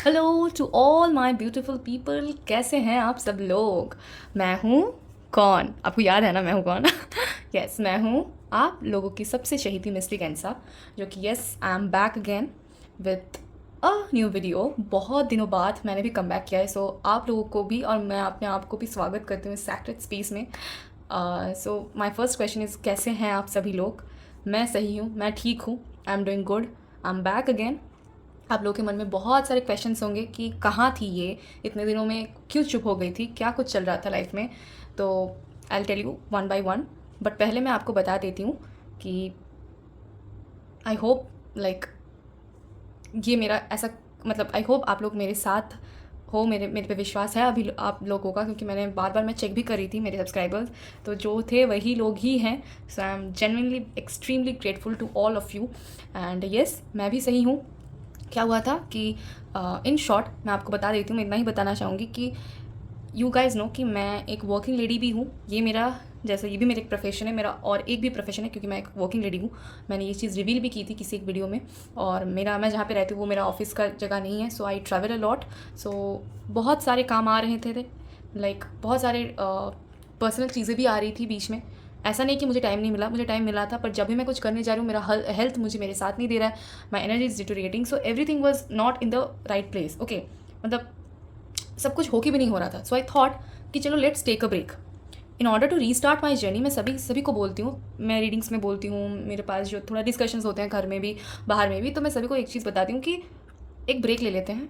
Hello to all my beautiful people, कैसे हैं आप सब लोग। मैं हूँ कौन, आपको याद है ना मैं हूँ कौन। यस, मैं हूँ आप लोगों की सबसे चहेती मिस्टी कैंसा, जो कि yes I am back again with a new video. बहुत दिनों बाद मैंने भी कम बैक किया है, सो आप लोगों को भी और मैं अपने आप को भी स्वागत करती हूँ सैक्रेड स्पेस में। So my first question is, कैसे हैं आप सभी लोग। मैं सही हूँ, मैं ठीक हूँ, I am doing good, I am back again. आप लोगों के मन में बहुत सारे क्वेश्चंस होंगे कि कहाँ थी ये, इतने दिनों में क्यों चुप हो गई थी, क्या कुछ चल रहा था लाइफ में। तो I tell you one by one, but पहले मैं आपको बता देती हूँ कि आई होप लाइक ये मेरा ऐसा मतलब आई होप आप लोग मेरे साथ हो, मेरे मेरे पे विश्वास है अभी आप लोगों का, क्योंकि मैंने बार बार मैं चेक भी करी थी मेरे सब्सक्राइबर्स, तो जो थे वही लोग ही हैं। So I am genuinely extremely grateful to all of you. And yes, मैं भी सही हूँ। क्या हुआ था कि इन शॉर्ट मैं आपको बता देती हूँ, मैं इतना ही बताना चाहूँगी कि यू गाइज नो कि मैं एक वर्किंग लेडी भी हूँ। ये मेरा जैसे ये भी मेरा एक प्रोफेशन है, मेरा और एक भी प्रोफेशन है, क्योंकि मैं एक वर्किंग लेडी हूँ। मैंने ये चीज़ रिवील भी की थी किसी एक वीडियो में। और मैं जहाँ पे रहती हूँ वो मेरा ऑफिस का जगह नहीं है, सो आई ट्रैवल अ लॉट। सो बहुत सारे काम आ रहे थे लाइक बहुत सारे पर्सनल चीज़ें भी आ रही थी बीच में। ऐसा नहीं कि मुझे टाइम नहीं मिला, मुझे टाइम मिला था, पर जब भी मैं कुछ करने जा रही हूँ मेरा हेल्थ मुझे मेरे साथ नहीं दे रहा है, my energy is deteriorating, so everything was not in the right place. Okay, मतलब सब कुछ हो के भी नहीं हो रहा था। सो आई थॉट कि चलो let's take a break in order to restart my journey. मैं सभी को बोलती हूँ, मैं रीडिंग्स में बोलती हूँ, मेरे पास जो थोड़ा डिस्कशंस होते हैं घर में भी बाहर में भी, तो मैं सभी को एक चीज़ बताती हूँ कि एक ब्रेक ले लेते हैं,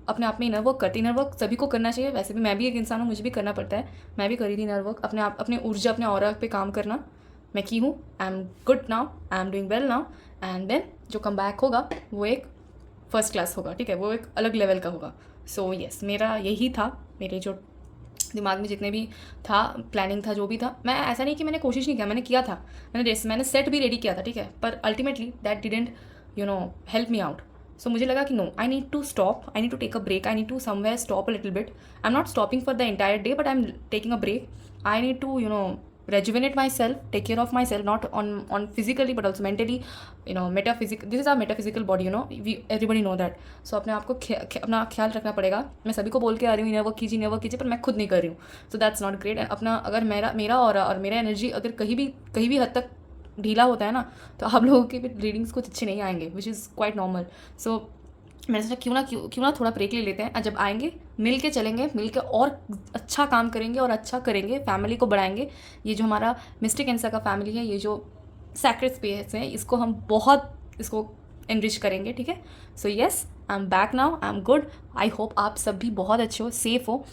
अपने आप में इनर वर्क करते। इनर वर्क सभी को करना चाहिए, वैसे भी मैं भी एक इंसान हूँ, मुझे भी करना पड़ता है। मैं भी करी थी इनर वर्क, अपने आप अपने ऊर्जा अपने ऑरा पे काम करना। मैं की हूँ, I am good now, I am doing well now. And then जो कम बैक होगा वो एक फर्स्ट क्लास होगा, ठीक है, वो एक अलग लेवल का होगा। सो येस, मेरा यही था, मेरे जो दिमाग में जितने भी था प्लानिंग था, जो भी था, मैं ऐसा नहीं कि मैंने कोशिश नहीं किया, मैंने किया था, मैंने सेट भी रेडी किया था, ठीक है, पर ultimately that didn't help me out. So मुझे लगा कि no, I need to stop, I need to take a break, I need to somewhere stop a little bit. I am not stopping for the entire day, but I am taking a break. I need to rejuvenate myself, take care of myself, not on physically but also mentally, metaphysical, this is our metaphysical body, we everybody know that. So अपने आप को अपना ख्याल रखना पड़ेगा। मैं सभी को बोल के आ रही हूँ इन्हें वर्क कीजिए, पर मैं खुद नहीं कर रही हूँ, सो दैट्स नॉट ग्रेट। अपना अगर मेरा और मेरा एनर्जी अगर कहीं भी हद तक ढीला होता है ना, तो आप लोगों के रीडिंग्स कुछ अच्छे नहीं आएंगे, विच इज़ क्वाइट नॉर्मल। सो मैंने सोचा क्यों ना थोड़ा ब्रेक ले लेते हैं, और जब आएंगे मिल के चलेंगे, मिल के और अच्छा काम करेंगे और अच्छा करेंगे, फैमिली को बढ़ाएंगे। ये जो हमारा मिस्टिक एंसा का फैमिली है, ये जो सैक्रेड स्पेस है, इसको हम बहुत इसको एनरिच करेंगे, ठीक है। So yes, I am back now, I am good. I hope आप सब भी बहुत अच्छे हो, सेफ़ हो।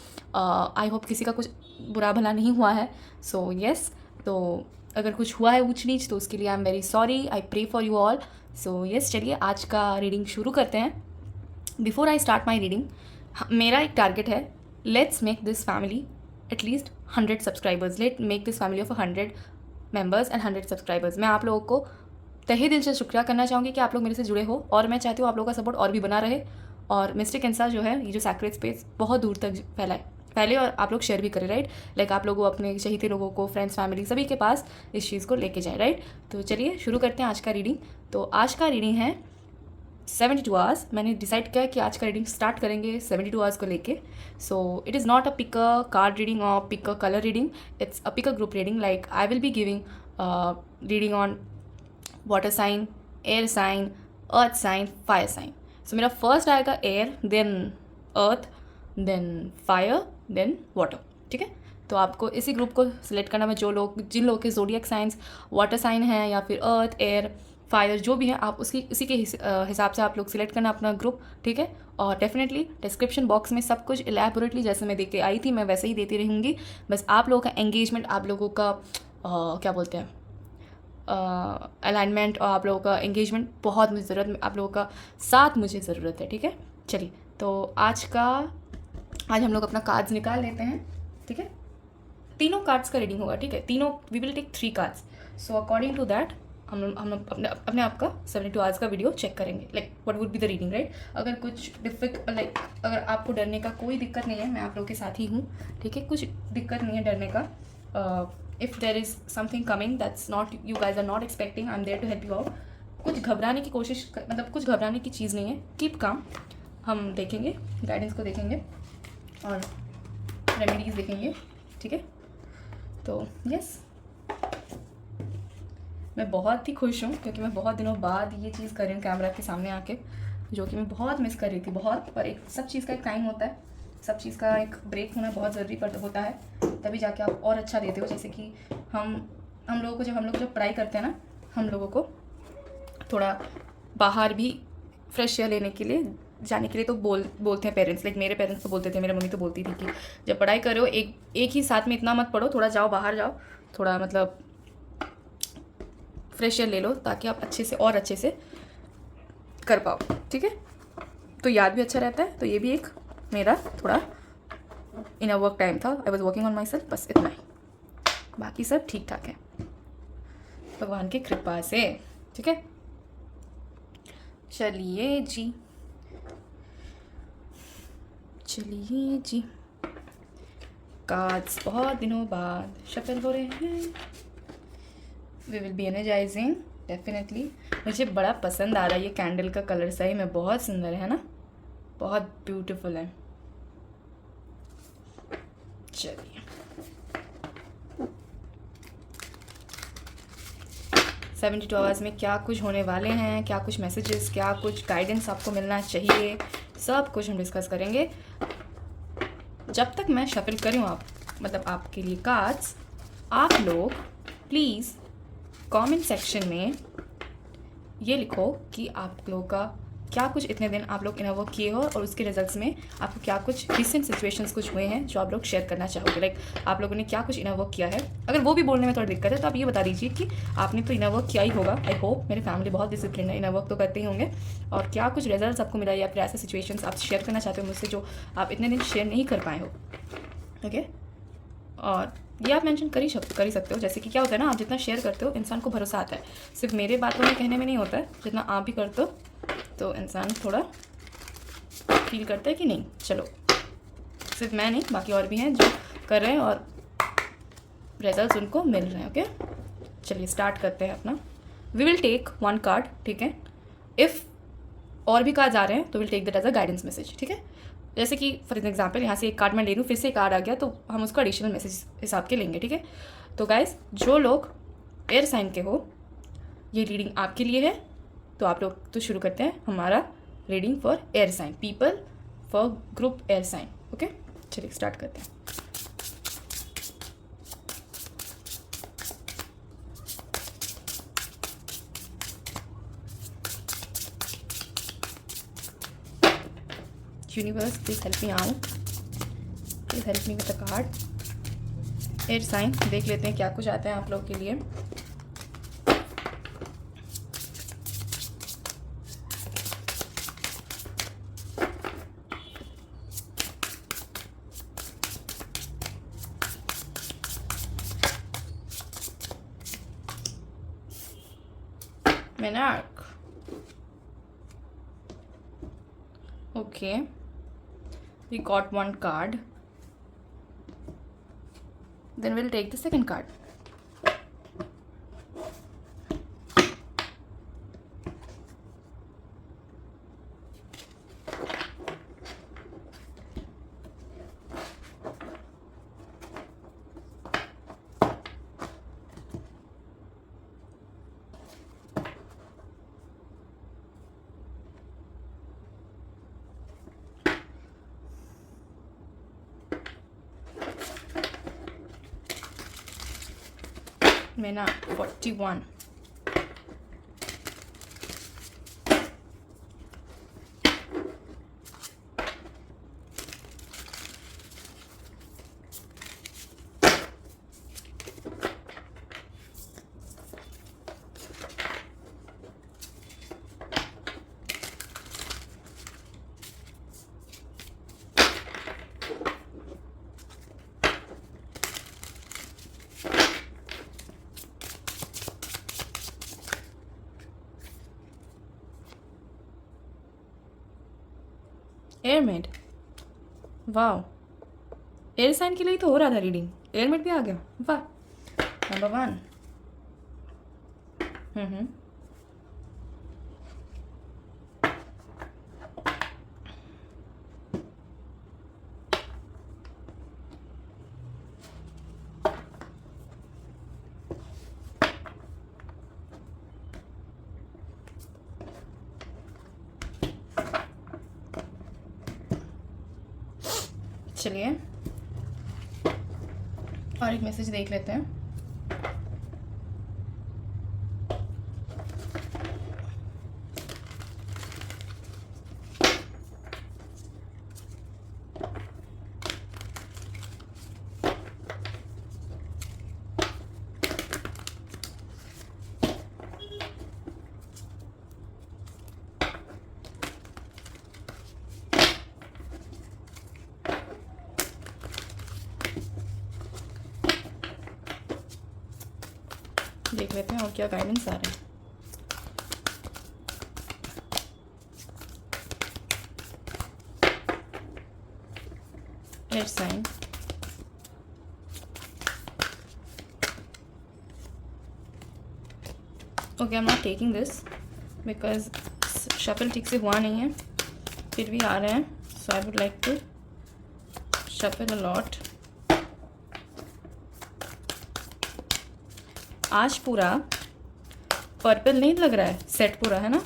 आई होप किसी का कुछ बुरा भला नहीं हुआ है। सो येस, तो अगर कुछ हुआ है ऊंच नीच तो उसके लिए I am very sorry, I pray for you all. So yes, चलिए आज का रीडिंग शुरू करते हैं। Before I start my reading, मेरा एक टारगेट है, let's make this family at least 100 subscribers. Let make this family of 100 members and 100 subscribers. मैं आप लोगों को तहे दिल से शुक्रिया करना चाहूँगी कि आप लोग मेरे से जुड़े हो, और मैं चाहती हूँ आप लोगों का सपोर्ट और भी बना रहे, और मिस्टिक इंसा जो है, ये जो सैक्रेड स्पेस बहुत दूर तक फैले और आप लोग शेयर भी करें, राइट। लाइक आप लोगों अपने चाहिए लोगों को, फ्रेंड्स, फैमिली, सभी के पास इस चीज़ को लेके जाए, राइट। तो चलिए शुरू करते हैं आज का रीडिंग। तो आज का रीडिंग है 72 आवर्स। मैंने डिसाइड किया कि आज का रीडिंग स्टार्ट करेंगे 72 आवर्स को लेके। So it is not a pick a card reading और pick a colour reading, it's a pick a group reading. Like I will be giving reading on water sign, air sign, earth sign, fire sign. So मेरा first आएगा air, then earth, then fire, then water, ठीक है। तो आपको इसी group को select करना है, जिन लोगों के ज़ोडिएक साइंस वाटर साइन है या फिर अर्थ, एयर, फायर जो भी है, आप उसी के हिसाब से आप लोग सिलेक्ट करना अपना ग्रुप, ठीक है। और डेफिनेटली डिस्क्रिप्शन बॉक्स में सब कुछ इलेबोरेटली जैसे मैं देके आई थी मैं वैसे ही देती रहूँगी। बस आप लोगों का एंगेजमेंट, आप लोगों का क्या बोलते हैं, अलाइनमेंट, और आप लोगों का एंगेजमेंट बहुत मुझे ज़रूरत, आप लोगों का साथ मुझे ज़रूरत है, ठीक है। चलिए, तो आज हम लोग अपना कार्ड्स निकाल लेते हैं, ठीक है। तीनों कार्ड्स का रीडिंग होगा, ठीक है, तीनों, we will take 3 cards. So according to that हम लोग अपने आप का 72 आवर्स का वीडियो चेक करेंगे, like what would be the reading, right. अगर कुछ लाइक अगर आपको डरने का कोई दिक्कत नहीं है, मैं आप लोग के साथ ही हूँ, ठीक है, कुछ दिक्कत नहीं है डरने का। If there is something coming that's not, you guys are not expecting, I am there to help you out. कुछ घबराने की चीज़ नहीं है, कीप काम, हम देखेंगे, गाइडेंस को देखेंगे और रेमेडीज़ देखेंगे, ठीक है। तो यस, मैं बहुत ही खुश हूँ क्योंकि मैं बहुत दिनों बाद ये चीज़ कर रही हूँ कैमरा के सामने आके, जो कि मैं बहुत मिस कर रही थी, बहुत। पर एक सब चीज़ का एक टाइम होता है, सब चीज़ का एक ब्रेक होना बहुत ज़रूरी होता है, तभी जाके आप और अच्छा देते हो। जैसे कि हम लोगों को जब पढ़ाई करते हैं ना, हम लोगों को थोड़ा बाहर भी फ्रेश एयर लेने के लिए जाने के लिए तो बोलते हैं पेरेंट्स। लाइक मेरे पेरेंट्स तो बोलते थे, मेरी मम्मी तो बोलती थी कि जब पढ़ाई करो एक ही साथ में इतना मत पढ़ो, थोड़ा जाओ बाहर जाओ, थोड़ा मतलब फ्रेश एयर ले लो ताकि आप अच्छे से कर पाओ, ठीक है। तो याद भी अच्छा रहता है। तो ये भी एक मेरा थोड़ा इनर वर्क टाइम था। I was working on my self, बस इतना ही, बाकी सब ठीक ठाक है भगवान की कृपा से, ठीक है। चलिए जी, कार्ड्स बहुत दिनों बाद शफल हो रहे हैं। We will be energising definitely. मुझे बड़ा पसंद आ रहा है ये कैंडल का कलर, सही में बहुत सुंदर है ना, बहुत ब्यूटीफुल है। चलिए 72 आवर्स में क्या कुछ होने वाले हैं, क्या कुछ मैसेजेस, क्या कुछ गाइडेंस आपको मिलना चाहिए, सब कुछ हम डिस्कस करेंगे। जब तक मैं शफल कर रही हूँ मतलब आपके लिए कार्ड्स, आप लोग प्लीज़ कमेंट सेक्शन में ये लिखो कि आप लोगों का क्या कुछ इतने दिन आप लोग इनर वर्क किए हो और उसके रिजल्ट्स में आपको क्या कुछ रिसेंट सिचुएशंस कुछ हुए हैं जो आप लोग शेयर करना चाहोगे। लाइक आप लोगों ने क्या कुछ इनर वर्क किया है। अगर वो भी बोलने में थोड़ी दिक्कत है तो आप ये बता दीजिए कि आपने तो इनर वर्क किया ही होगा। आई होप मेरी फैमिली बहुत डिसिप्लिन है, इनर वर्क तो करते ही होंगे। और क्या कुछ रिजल्ट्स आपको मिला या फिर ऐसे सिचुएशंस आप शेयर करना चाहते हो मुझसे जो आप इतने दिन शेयर नहीं कर पाए हो, ओके। और ये आप मेंशन कर ही सकते हो। जैसे कि क्या होता है ना, आप जितना शेयर करते हो इंसान को भरोसा आता है। सिर्फ मेरे बातों में कहने में नहीं होता है, जितना आप भी करते हो तो इंसान थोड़ा फील करता है कि नहीं चलो, सिर्फ मैं नहीं बाकी और भी हैं जो कर रहे हैं और रिजल्ट्स उनको मिल रहे हैं, ओके। चलिए स्टार्ट करते हैं अपना। वी विल टेक 1 कार्ड, ठीक है। इफ़ और भी कार्ड्स आ रहे हैं तो will take that as a guidance message, ठीक है। जैसे कि फॉर एग्जाम्पल यहाँ से एक कार्ड मैं ले लूँ, फिर से एक कार्ड आ गया तो हम उसको एडिशनल मैसेज हिसाब के लेंगे, ठीक है। तो गाइस जो लोग एयर साइन के हो, ये रीडिंग आपके लिए है। तो आप लोग तो शुरू करते हैं हमारा reading for air sign, people for group air sign, okay. चलिए स्टार्ट करते हैं। Universe please help me out, please help me with the card. Air sign देख लेते हैं क्या कुछ आता है आप लोग के लिए। Monarch. Okay, we got 1 card. Then we'll take the second card. Mena 41. एयरमेड, वाह, एयर साइन के लिए तो हो रहा था रीडिंग, एयरमेड भी आ गया, वाह। नंबर 1। चलिए और एक मैसेज देख लेते हैं। देख लेते हैं और क्या गाइडेंस आ रहे हैं। Air sign, okay, I am not taking this because shuffle ठीक से हुआ नहीं है, फिर भी आ रहे हैं, so I would like to shuffle a lot. आज पूरा पर्पल नहीं लग रहा है, सेट पूरा है ना।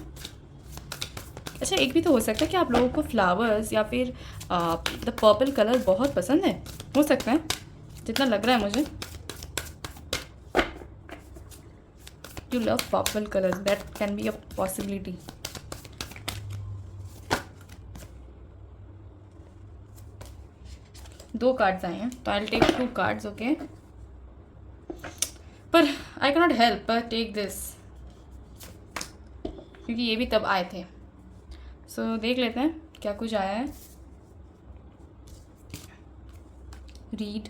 अच्छा, एक भी तो हो सकता है कि आप लोगों को फ्लावर्स या फिर द पर्पल कलर बहुत पसंद है, हो सकता है, जितना लग रहा है मुझे। You love purple colour, that can be a possibility. दो कार्ड्स आए हैं तो I will take 2 cards, okay. पर I can not help but take this, क्योंकि ये भी तब आए थे। सो देख लेते हैं क्या कुछ आया है। रीड,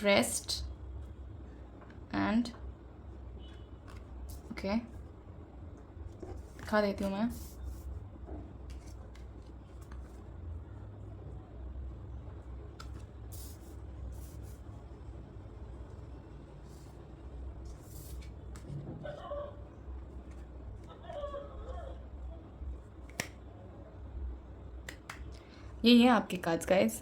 रेस्ट एंड ओके, दिखा देती हूँ मैं। ये है आपके कार्ड्स गाइस।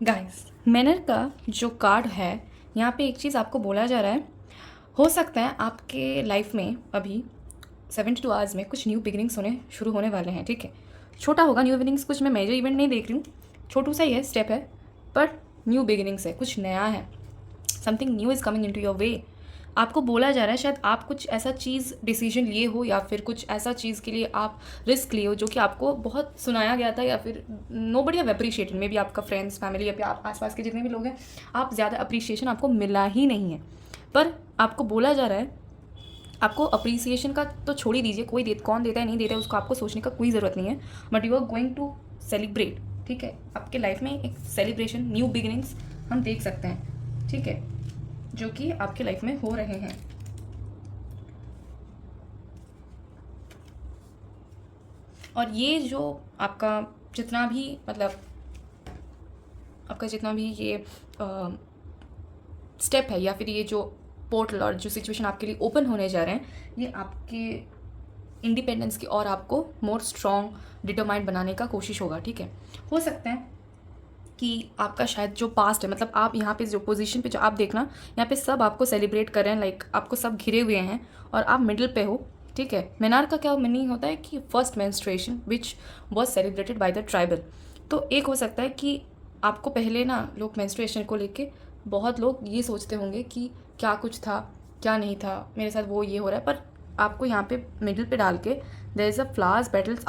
गाइस, मैनर का जो कार्ड है, यहाँ पे एक चीज़ आपको बोला जा रहा है, हो सकता है आपके लाइफ में अभी 72 आवर्स में कुछ न्यू बिगिनिंग्स शुरू होने वाले हैं, ठीक है। छोटा होगा न्यू बिगिनिंग्स, कुछ मैं मेजर इवेंट नहीं देख रही हूँ, छोटू सा ही है, स्टेप है, पर न्यू बिगिनिंग्स है, कुछ नया है, something new is coming into your way. आपको बोला जा रहा है शायद आप कुछ ऐसा चीज़ डिसीजन लिए हो या फिर कुछ ऐसा चीज़ के लिए आप रिस्क लिए हो जो कि आपको बहुत सुनाया गया था, या फिर nobody have appreciated, maybe आपका फ्रेंड्स, फैमिली या फिर आप आसपास के जितने भी लोग हैं, आप ज़्यादा अप्रिशिएशन आपको मिला ही नहीं है। पर आपको बोला जा रहा है, आपको अप्रिसिएशन का तो छोड़ ही दीजिए, कौन देता है नहीं देता है उसको आपको सोचने का कोई ज़रूरत नहीं है, but you are going to celebrate, ठीक है। आपके लाइफ में एक सेलिब्रेशन, न्यू बिगिनिंग्स हम देख सकते हैं, ठीक है, जो कि आपके लाइफ में हो रहे हैं। और ये जो आपका जितना भी मतलब आपका जितना भी ये स्टेप है या फिर ये जो पोर्टल और जो सिचुएशन आपके लिए ओपन होने जा रहे हैं, ये आपके इंडिपेंडेंस की और आपको मोर स्ट्रॉन्ग डिटरमाइंड बनाने का कोशिश होगा, ठीक है। हो सकता है कि आपका शायद जो पास्ट है, मतलब आप यहाँ पे जो पोजीशन पे जो आप देखना, यहाँ पे सब आपको सेलिब्रेट कर रहे हैं, लाइक आपको सब घिरे हुए हैं और आप मिडिल पे हो, ठीक है। मेनार का क्या मीनिंग होता है कि first menstruation which was celebrated by the tribal. तो एक हो सकता है कि आपको पहले ना लोग मेंस्ट्रुएशन को लेके बहुत लोग ये सोचते होंगे कि क्या कुछ था क्या नहीं था, मेरे साथ वो ये हो रहा है, पर आपको यहाँ पे मिडिल पे डाल के there is a flowers petals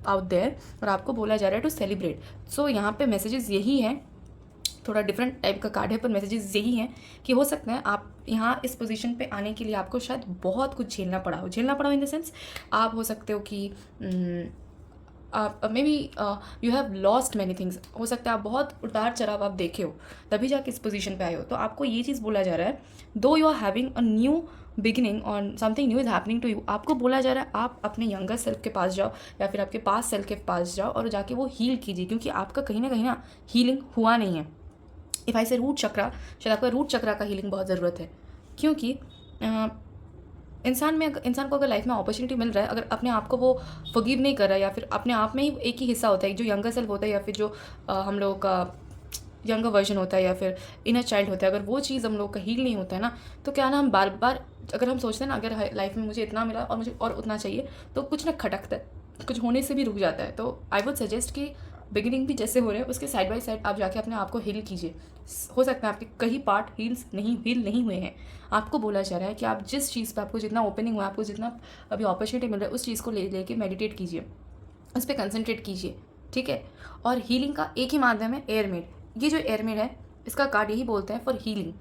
out there और आपको बोला जा रहा है टू सेलिब्रेट। सो यहाँ पे मैसेजेस यही हैं, थोड़ा डिफरेंट टाइप का कार्ड है पर मैसेजेस यही हैं कि हो सकता है आप यहाँ इस पोजीशन पे आने के लिए आपको शायद बहुत कुछ झेलना पड़ा हो इन द सेंस आप हो सकते हो कि may be you have lost many things, हो सकता है आप बहुत उतार चढ़ाव आप देखे हो तभी जाके इस पोजीशन पे आए हो। तो आपको ये चीज़ बोला जा रहा है, though you are having a new beginning और something new is happening to you, आपको बोला जा रहा है आप अपने यंगर सेल्फ के पास जाओ या फिर आपके पास सेल्फ के पास जाओ और जाके वो हील कीजिए, क्योंकि आपका कहीं ना हीलिंग हुआ नहीं है। इफ़ आई से रूट चक्रा, शायद आपका रूट चक्रा का हीलिंग बहुत ज़रूरत है, क्योंकि इंसान को अगर लाइफ में अपॉर्चुनिटी मिल रहा है, अगर अपने आप को वो फॉरगिव नहीं कर रहा है या फिर अपने आप में ही एक ही हिस्सा होता है जो यंगर सेल्फ होता है या फिर जो हम लोगों का यंगर वर्जन होता है या फिर इनर चाइल्ड होता है, अगर वो चीज़ हम लोग का हील नहीं होता है ना, तो क्या ना हम बार बार अगर हम सोचते हैं ना अगर लाइफ में मुझे इतना मिला और मुझे और उतना चाहिए, तो कुछ ना खटकता है, कुछ होने से भी रुक जाता है। तो आई वुड सजेस्ट कि बिगिनिंग भी जैसे हो रहे हैं उसके साइड बाय साइड आप जाके अपने आप को हील कीजिए। हो सकता है आपके कई पार्ट हील नहीं हुए हैं। आपको बोला जा रहा है कि आप जिस चीज़ पर आपको जितना ओपनिंग हुआ, आपको जितना अभी अपॉर्चुनिटी मिल रहा है, उस चीज़ को लेके मेडिटेट कीजिए, उस पर कंसंट्रेट कीजिए, ठीक है। और हीलिंग का एक ही माध्यम है, एयरमेड। ये जो एयरमेड है इसका कार्ड यही बोलते हैं फॉर हीलिंग।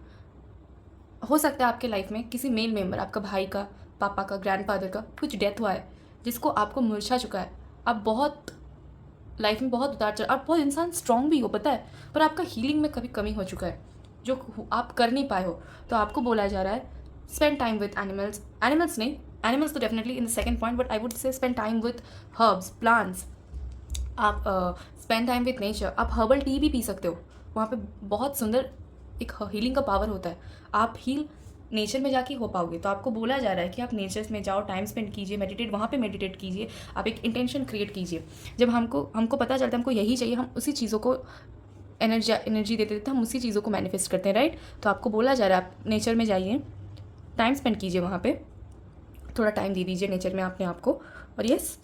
हो सकता है आपके लाइफ में किसी मेल मेंबर, आपका भाई का, पापा का, ग्रैंडफादर का कुछ डेथ हुआ है जिसको आपको मुरझा चुका है। आप बहुत लाइफ में बहुत उतार चढ़, आप बहुत इंसान स्ट्रांग भी हो पता है, पर आपका हीलिंग में कभी कमी हो चुका है जो आप कर नहीं पाए हो। तो आपको बोला जा रहा है spend time with animals. Animals नहीं, एनिमल्स तो definitely in the second point, but I would say spend time with herbs, plants. आप स्पेंड टाइम विद नेचर। आप हर्बल टी भी पी सकते हो, वहाँ पे बहुत सुंदर एक हीलिंग का पावर होता है। आप हील नेचर में जाके हो पाओगे। तो आपको बोला जा रहा है कि आप नेचर में जाओ, टाइम स्पेंड कीजिए, मेडिटेट, वहाँ पे मेडिटेट कीजिए, आप एक इंटेंशन क्रिएट कीजिए। जब हमको पता चलता है हमको यही चाहिए, हम उसी चीज़ों को एनर्जी देते थे, हम उसी चीज़ों को मैनिफेस्ट करते हैं, राइट। तो आपको बोला जा रहा है आप नेचर में जाइए, टाइम स्पेंड कीजिए, वहाँ पे थोड़ा टाइम दे दीजिए नेचर में अपने आप को, और यस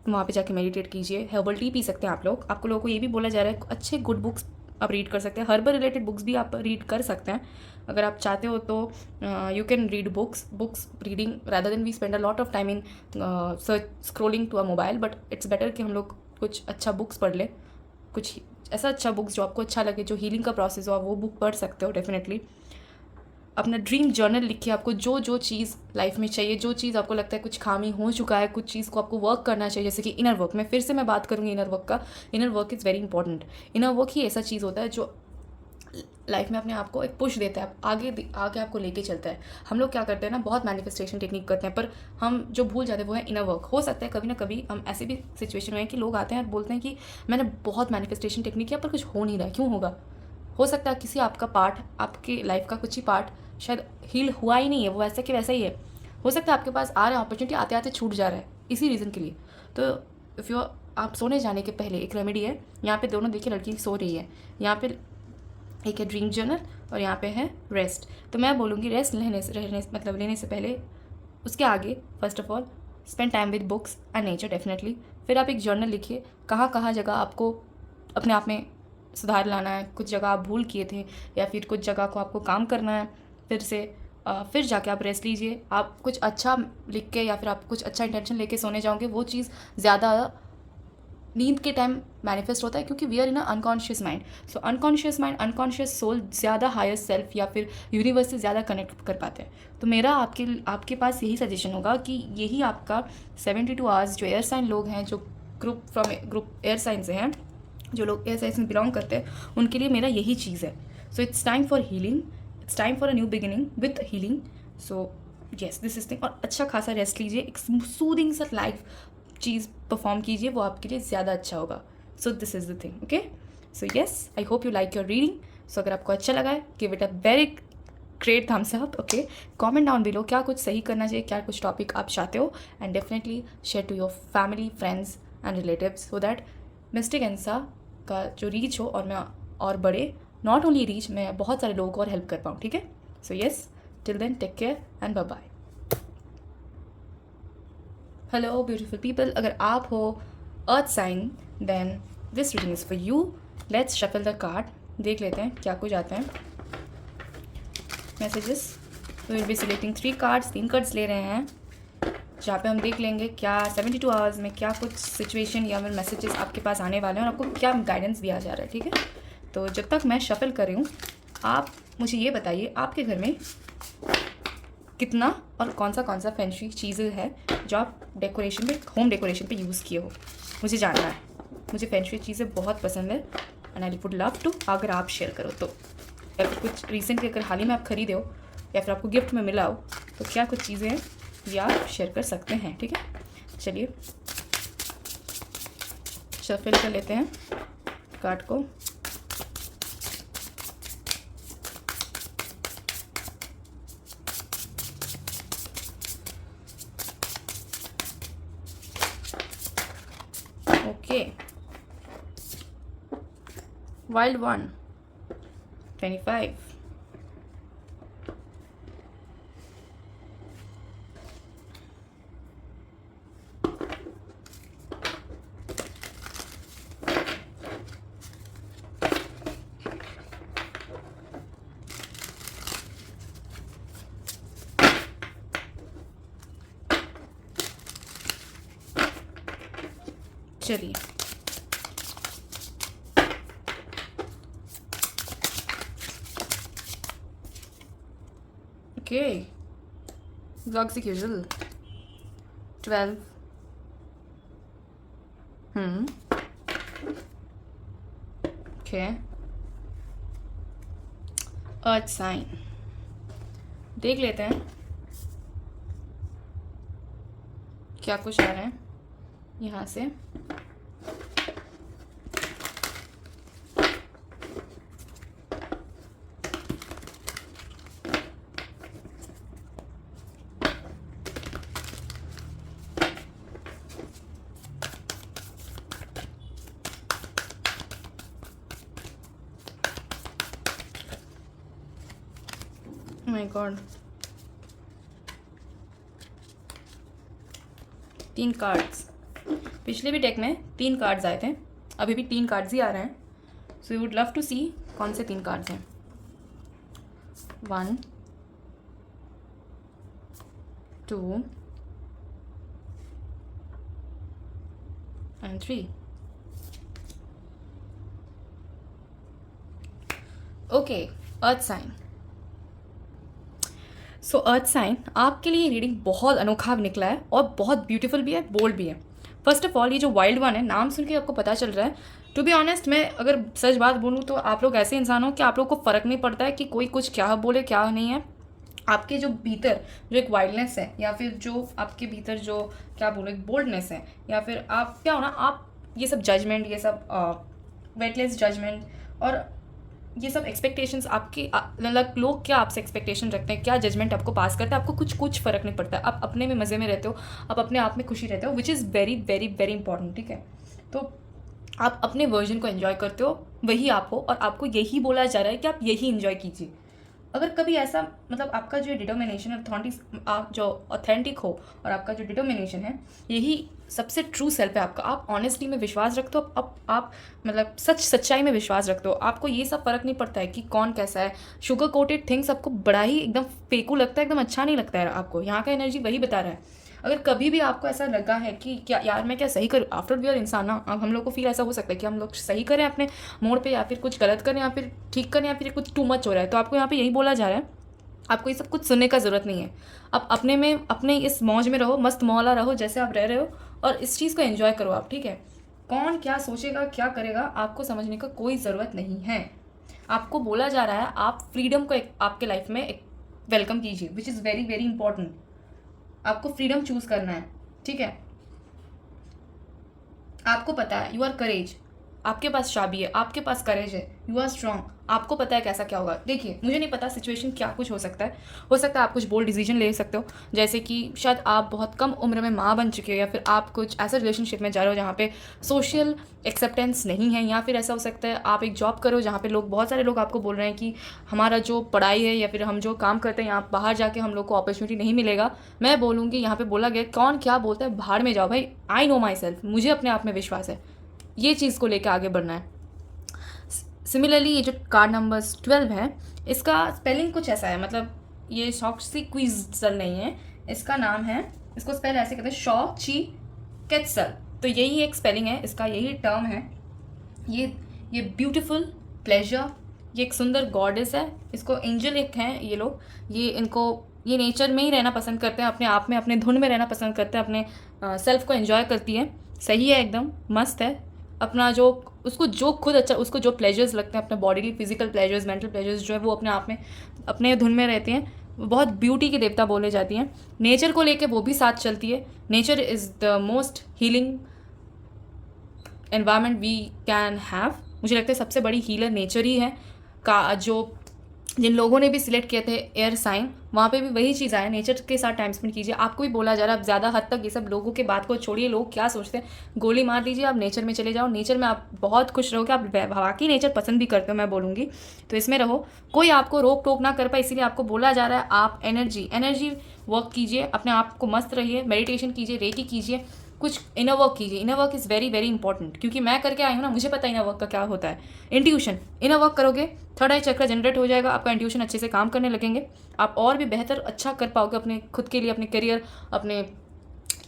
वहाँ पे जाके मेडिटेट कीजिए। हर्बल टी पी सकते हैं आप लोग। आपको लोगों को ये भी बोला जा रहा है अच्छे गुड बुक्स आप रीड कर सकते हैं, हर्बल रिलेटेड बुक्स भी आप रीड कर सकते हैं अगर आप चाहते हो तो। You can read books reading rather than we spend a lot of time in search scrolling to a mobile, but it's better कि हम लोग कुछ अच्छा बुक्स पढ़ लें, कुछ ऐसा अच्छा बुक्स जो आपको अच्छा लगे, जो हीलिंग का प्रोसेस हो, आप वो बुक पढ़ सकते हो डेफिनेटली। अपना ड्रीम जर्नल लिखिए, आपको जो जो चीज़ लाइफ में चाहिए, जो चीज़ आपको लगता है कुछ खामी हो चुका है, कुछ चीज़ को आपको वर्क करना चाहिए, जैसे कि इनर वर्क। मैं फिर से मैं बात करूँगी इनर वर्क का। Inner work is very important. Inner work ही ऐसा चीज़ होता है जो लाइफ में अपने आप को एक पुश देता है, आगे आपको लेके चलता है। हम लोग क्या करते हैं ना, बहुत मैनिफेस्टेशन टेक्निक करते हैं, पर हम जो भूल जाते हैं वो है इनर वर्क। हो सकता है कभी ना कभी हम ऐसे भी सिचुएशन में हैं कि लोग आते हैं और बोलते हैं कि मैंने बहुत मैनिफेस्टेशन टेक्निक किया पर कुछ हो नहीं रहा है, क्यों होगा? हो सकता है किसी आपका पार्ट, आपके लाइफ का कुछ ही पार्ट शायद हील हुआ ही नहीं है, वो वैसे कि वैसा ही है। हो सकता है आपके पास आ रहा है अपॉर्चुनिटी, आते आते छूट जा रहा है इसी रीज़न के लिए। तो इफ़ यू आप सोने जाने के पहले एक रेमेडी है, यहाँ पे दोनों देखिए लड़की सो रही है, यहाँ पे एक है ड्रीम जर्नल और यहाँ पे है रेस्ट। तो मैं बोलूँगी रेस्ट लेने से पहले, उसके आगे first of all spend time with books and nature definitely. फिर आप एक जर्नल लिखिए, कहाँ कहाँ जगह आपको अपने आप में सुधार लाना है, कुछ जगह आप भूल किए थे या फिर कुछ जगह को आपको काम करना है फिर से। फिर जाके आप रेस्ट लीजिए। आप कुछ अच्छा लिख के या फिर आप कुछ अच्छा इंटेंशन लेके सोने जाओगे, वो चीज़ ज़्यादा नींद के टाइम मैनिफेस्ट होता है, क्योंकि we are in a unconscious mind. So unconscious mind, unconscious soul ज़्यादा हायर सेल्फ या फिर यूनिवर्स से ज़्यादा कनेक्ट कर पाते हैं। तो मेरा आपके पास यही सजेशन होगा कि यही आपका 72 आवर्स, जो एयर साइन लोग हैं, जो ग्रुप एयर साइन से हैं, जो लोग एयर साइंस में बिलोंग करते हैं, उनके लिए मेरा यही चीज़ है। So it's time for healing, it's time for a new beginning with healing. So yes this is thing. और अच्छा खासा रेस्ट लीजिए, एक सूदिंग सा लाइफ चीज़ परफॉर्म कीजिए, वो आपके लिए ज़्यादा अच्छा होगा। So this is the thing, okay. So yes I hope you like your reading. So अगर आपको अच्छा लगा है, give it a very great thumbs up, okay. Comment down below क्या कुछ सही करना चाहिए, क्या कुछ टॉपिक आप चाहते हो, and definitely share to your family, friends and relatives, so that mystic एंसा का जो रीच हो और मैं और बड़े, नॉट ओनली रीच, मैं बहुत सारे लोगों को और हेल्प कर पाऊँ, ठीक है। So yes till then take care and bye bye. Hello beautiful people, अगर आप हो earth sign then this reading is for you. Let's shuffle the card, देख लेते हैं क्या कुछ आते हैं messages. We will be selecting 3 cards, 3 cards ले रहे हैं, जहाँ पे हम देख लेंगे क्या 72 आवर्स में क्या कुछ सिचुएशन या फिर मैसेजेस आपके पास आने वाले हैं और आपको क्या गाइडेंस दिया जा रहा है, ठीक है। तो जब तक मैं शफल कर रही हूँ, आप मुझे ये बताइए आपके घर में कितना और कौन सा फैंसी चीज़ें है जो आप डेकोरेशन पे, होम डेकोरेशन पे यूज़ किए हो, मुझे जानना है। मुझे फैंसी चीज़ें बहुत पसंद है and I would love to, अगर आप शेयर करो तो, या फिर कुछ रिसेंटली अगर हाल ही में आप खरीदे हो या फिर आपको गिफ्ट में मिला हो, तो क्या कुछ चीज़ें हैं ये आप शेयर कर सकते हैं, ठीक है। चलिए शफल कर लेते हैं कार्ड को। ओके, वाइल्ड वन, 25, चलिए okay, blogs usual 12, okay, earth sign देख लेते हैं क्या कुछ आ रहा है यहाँ से। My God, 3 cards. पिछले भी डेक में 3 कार्ड्स आए थे, अभी भी 3 कार्ड्स ही आ रहे हैं। So you would love to see कौन से 3 कार्ड्स हैं। 1, 2 and 3। Okay, earth sign. So earth sign, आपके लिए रीडिंग बहुत अनोखा निकला है और बहुत ब्यूटीफुल भी है, बोल्ड भी है। फर्स्ट ऑफ ऑल, ये जो वाइल्ड वन है, नाम सुन के आपको पता चल रहा है। टू बी ऑनेस्ट, मैं अगर सच बात बोलूँ तो आप लोग ऐसे इंसान हो कि आप लोग को फ़र्क नहीं पड़ता है कि कोई कुछ क्या बोले क्या नहीं है। आपके जो भीतर जो एक वाइल्डनेस है, या फिर जो आपके भीतर जो क्या बोलो एक बोल्डनेस है, या फिर आप क्या हो ना, आप ये सब जजमेंट, ये सब वेटलेस जजमेंट और ये सब एक्सपेक्टेशंस आपकी मतलब लोग क्या आपसे एक्सपेक्टेशन रखते हैं, क्या जजमेंट आपको पास करते हैं, आपको कुछ फ़र्क नहीं पड़ता है। आप अपने में मज़े में रहते हो, आप अपने आप में खुशी रहते हो, which is very very very important. ठीक है, तो आप अपने वर्जन को एंजॉय करते हो, वही आप हो, और आपको यही बोला जा रहा है कि आप यही एंजॉय कीजिए। अगर कभी ऐसा मतलब आपका जो डिटर्मिनेशन ऑथेंटिक, आप जो ऑथेंटिक हो और आपका जो डिटर्मिनेशन है, यही सबसे ट्रू सेल्फ है आपका। आप ऑनेस्टी में विश्वास रखते हो, आप मतलब सच्चाई में विश्वास रखते हो। आपको ये सब फ़र्क नहीं पड़ता है कि कौन कैसा है। शुगर कोटेड थिंग्स आपको बड़ा ही एकदम फेकू लगता है, एकदम अच्छा नहीं लगता है आपको। यहाँ का एनर्जी वही बता रहा है। अगर कभी भी आपको ऐसा लगा है कि क्या यार मैं क्या सही करूँ, आफ्टर वी आर इंसान ना, अब हम लोग को फील ऐसा हो सकता है कि हम लोग सही करें अपने मोड़ पे, या फिर कुछ गलत करें, या फिर ठीक करें, या फिर कुछ टू मच हो रहा है, तो आपको यहाँ पे यही बोला जा रहा है, आपको ये सब कुछ सुनने का ज़रूरत नहीं है। आप अपने में, अपने इस मौज में रहो, मस्त मौला रहो जैसे आप रह रहे हो, और इस चीज़ को एंजॉय करो आप। ठीक है, कौन क्या सोचेगा क्या करेगा आपको समझने का कोई ज़रूरत नहीं है। आपको बोला जा रहा है आप फ्रीडम को आपके लाइफ में एक वेलकम कीजिए, which is very very important. आपको फ्रीडम चूज़ करना है। ठीक है, आपको पता है यू आर करेज, आपके पास चाबी है, आपके पास करेज है, यू आर स्ट्रॉन्ग, आपको पता है कैसा क्या होगा। देखिए, मुझे नहीं पता सिचुएशन क्या कुछ हो सकता है। हो सकता है आप कुछ बोल्ड डिसीजन ले सकते हो, जैसे कि शायद आप बहुत कम उम्र में माँ बन चुके हो, या फिर आप कुछ ऐसा रिलेशनशिप में जा रहे हो जहाँ पे सोशल एक्सेप्टेंस नहीं है, या फिर ऐसा हो सकता है आप एक जॉब करो जहाँ पे लोग, बहुत सारे लोग आपको बोल रहे हैं कि हमारा जो पढ़ाई है या फिर हम जो काम करते हैं यहाँ बाहर जाके हम लोग को अपॉर्चुनिटी नहीं मिलेगा। मैं बोलूँगी यहाँ पे बोला गया कौन क्या बोलता है बाहर में जाओ भाई, आई नो माई सेल्फ, मुझे अपने आप में विश्वास है, ये चीज़ को लेकर आगे बढ़ना है। सिमिलरली ये जो कार्ड नंबर 12 है, इसका स्पेलिंग कुछ ऐसा है, मतलब ये शॉर्ट सी क्विज़ल नहीं है, इसका नाम है, इसको स्पेल ऐसे कहते हैं शॉ ची केत्सल। तो यही एक स्पेलिंग है इसका, यही टर्म है। ये ब्यूटीफुल प्लेजर, ये एक सुंदर गॉडेस है, इसको एंजल एक हैं ये लोग, ये नेचर में ही रहना पसंद करते हैं, अपने आप में अपने धुन में रहना पसंद करते हैं, अपने सेल्फ को एंजॉय करती है। सही है, एकदम मस्त है। अपना जो उसको जो खुद अच्छा, उसको जो प्लेजर्स लगते हैं, अपने bodily physical pleasures, mental pleasures जो है वो अपने आप में अपने धुन में रहती हैं। बहुत ब्यूटी के देवता बोले जाती हैं। नेचर को लेके वो भी साथ चलती है। Nature is the most healing environment we can have. मुझे लगता है सबसे बड़ी हीलर नेचर ही है। का जो जिन लोगों ने भी सिलेक्ट किए थे एयर साइन, वहाँ पे भी वही चीज़ आया, नेचर के साथ टाइम स्पेंड कीजिए। आपको भी बोला जा रहा है आप ज़्यादा हद तक ये सब लोगों के बात को छोड़िए, लोग क्या सोचते हैं, गोली मार दीजिए, आप नेचर में चले जाओ, नेचर में आप बहुत खुश रहोगे। आप वाकई नेचर पसंद भी करते हो मैं बोलूँगी, तो इसमें रहो, कोई आपको रोक टोक ना कर पाए, इसीलिए आपको बोला जा रहा है आप एनर्जी वर्क कीजिए, अपने आप को मस्त रहिए, मेडिटेशन कीजिए, रेकी कीजिए, कुछ इनर वर्क कीजिए। Inner work is very very important, क्योंकि मैं करके आई हूँ ना, मुझे पता है इनर वर्क का क्या होता है। इंट्यूशन, इनर वर्क करोगे, थर्ड आई चक्र जनरेट हो जाएगा, आपका इंट्यूशन अच्छे से काम करने लगेंगे, आप और भी बेहतर अच्छा कर पाओगे अपने खुद के लिए, अपने करियर, अपने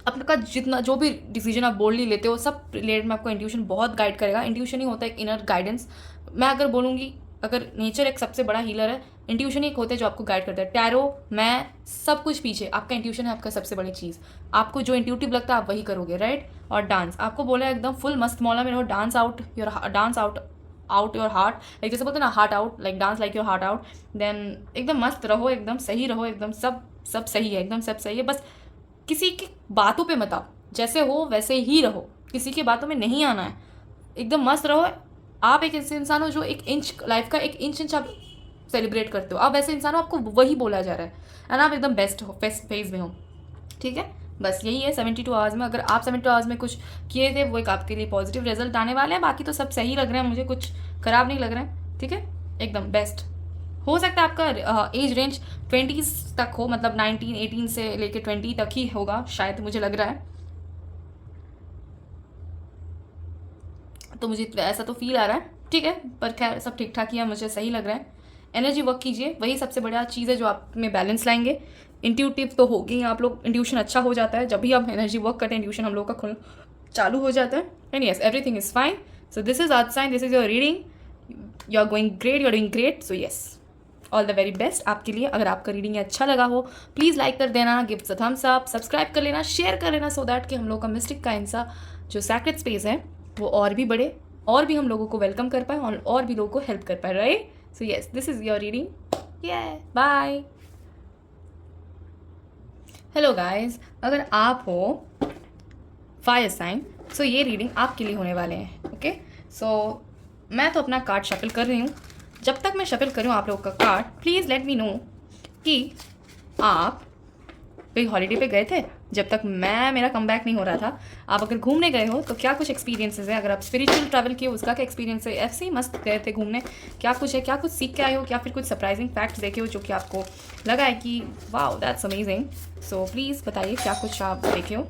अपने का जितना जो भी डिसीजन आप बोल्डली लेते हो सब रिलेटेड में आपको इंट्यूशन बहुत गाइड करेगा। इंट्यूशन ही होता है एक इनर गाइडेंस। मैं अगर बोलूँगी, अगर नेचर एक सबसे बड़ा हीलर है, इंट्यूशन एक होता है जो आपको गाइड करता है। टैरो, मैं, सब कुछ पीछे आपका इंट्यूशन है, आपका सबसे बड़ी चीज़। आपको जो इंट्यूटिव लगता है आप वही करोगे, राइट। और डांस, आपको बोला है एकदम फुल मस्त मौला में रहो, dance out your heart, like जैसे बोलते हैं ना heart out, like dance like your heart out, then एकदम मस्त रहो, एकदम सही रहो, एकदम सब सही है, एकदम सब सही है। बस किसी की बातों पे मत आओ, जैसे हो वैसे ही रहो, किसी की बातों में नहीं आना है, एकदम मस्त रहो। आप एक ऐसे इंसान हो जो एक इंच लाइफ का एक इंच आप सेलिब्रेट करते हो, आप वैसे इंसान हो, आपको वही बोला जा रहा है, एंड आप एकदम बेस्ट हो, बेस्ट फेज में हो, ठीक है। बस यही है 72 आवर्स में, अगर आप 72 आवर्स में कुछ किए थे वो एक आपके लिए पॉजिटिव रिजल्ट आने वाले हैं। बाकी तो सब सही लग रहे हैं मुझे, कुछ ख़राब नहीं लग रहे हैं, ठीक है, एकदम बेस्ट। हो सकता है आपका एज रेंज 20s तक हो, मतलब 18 से लेके 20 तक ही होगा शायद, मुझे लग रहा है, तो मुझे ऐसा तो फील आ रहा है, ठीक है। पर खैर सब ठीक ठाक ही है, मुझे सही लग रहा है। एनर्जी वर्क कीजिए, वही सबसे बड़ा चीज़ है जो आप में बैलेंस लाएंगे। इंट्यूटिव तो होगी आप लोग, इंट्यूशन अच्छा हो जाता है जब भी आप एनर्जी वर्क करते हैं, इंट्यूशन हम लोग का खुल चालू हो जाता है, and yes everything is fine. So this is earth sign, this is your reading, you are going great, you are doing great, so yes all the very best आपके लिए। अगर आपका रीडिंग अच्छा लगा हो प्लीज़ लाइक कर देना, give a thumbs up, subscribe कर लेना, शेयर कर लेना, सो दैट कि हम लोग का मिस्टिक का इंसा जो सैक्रेड स्पेस है वो और भी बढ़े, और भी हम लोगों को वेलकम कर पाए, और भी लोगों को हेल्प कर पाए, right. So yes this is your reading, bye. Hello guys, अगर आप हो फायर साइन, सो ये रीडिंग आपके लिए होने वाले हैं, ओके। सो मैं तो अपना कार्ड शफल कर रही हूँ, जब तक मैं शफल करूँ आप लोगों का card, please let me know कि आप कोई हॉलीडे पे गए थे जब तक मेरा कमबैक नहीं हो रहा था। आप अगर घूमने गए हो तो क्या कुछ एक्सपीरियंसेस है, अगर आप स्पिरिचुअल ट्रैवल किए उसका क्या एक्सपीरियंस है, ऐसे ही मस्त गए थे घूमने, क्या कुछ है, क्या कुछ सीख के आए हो, क्या फिर कुछ सरप्राइजिंग फैक्ट्स देखे हो जो कि आपको लगा है कि wow that's amazing. So please बताइए क्या कुछ आप देखे हो।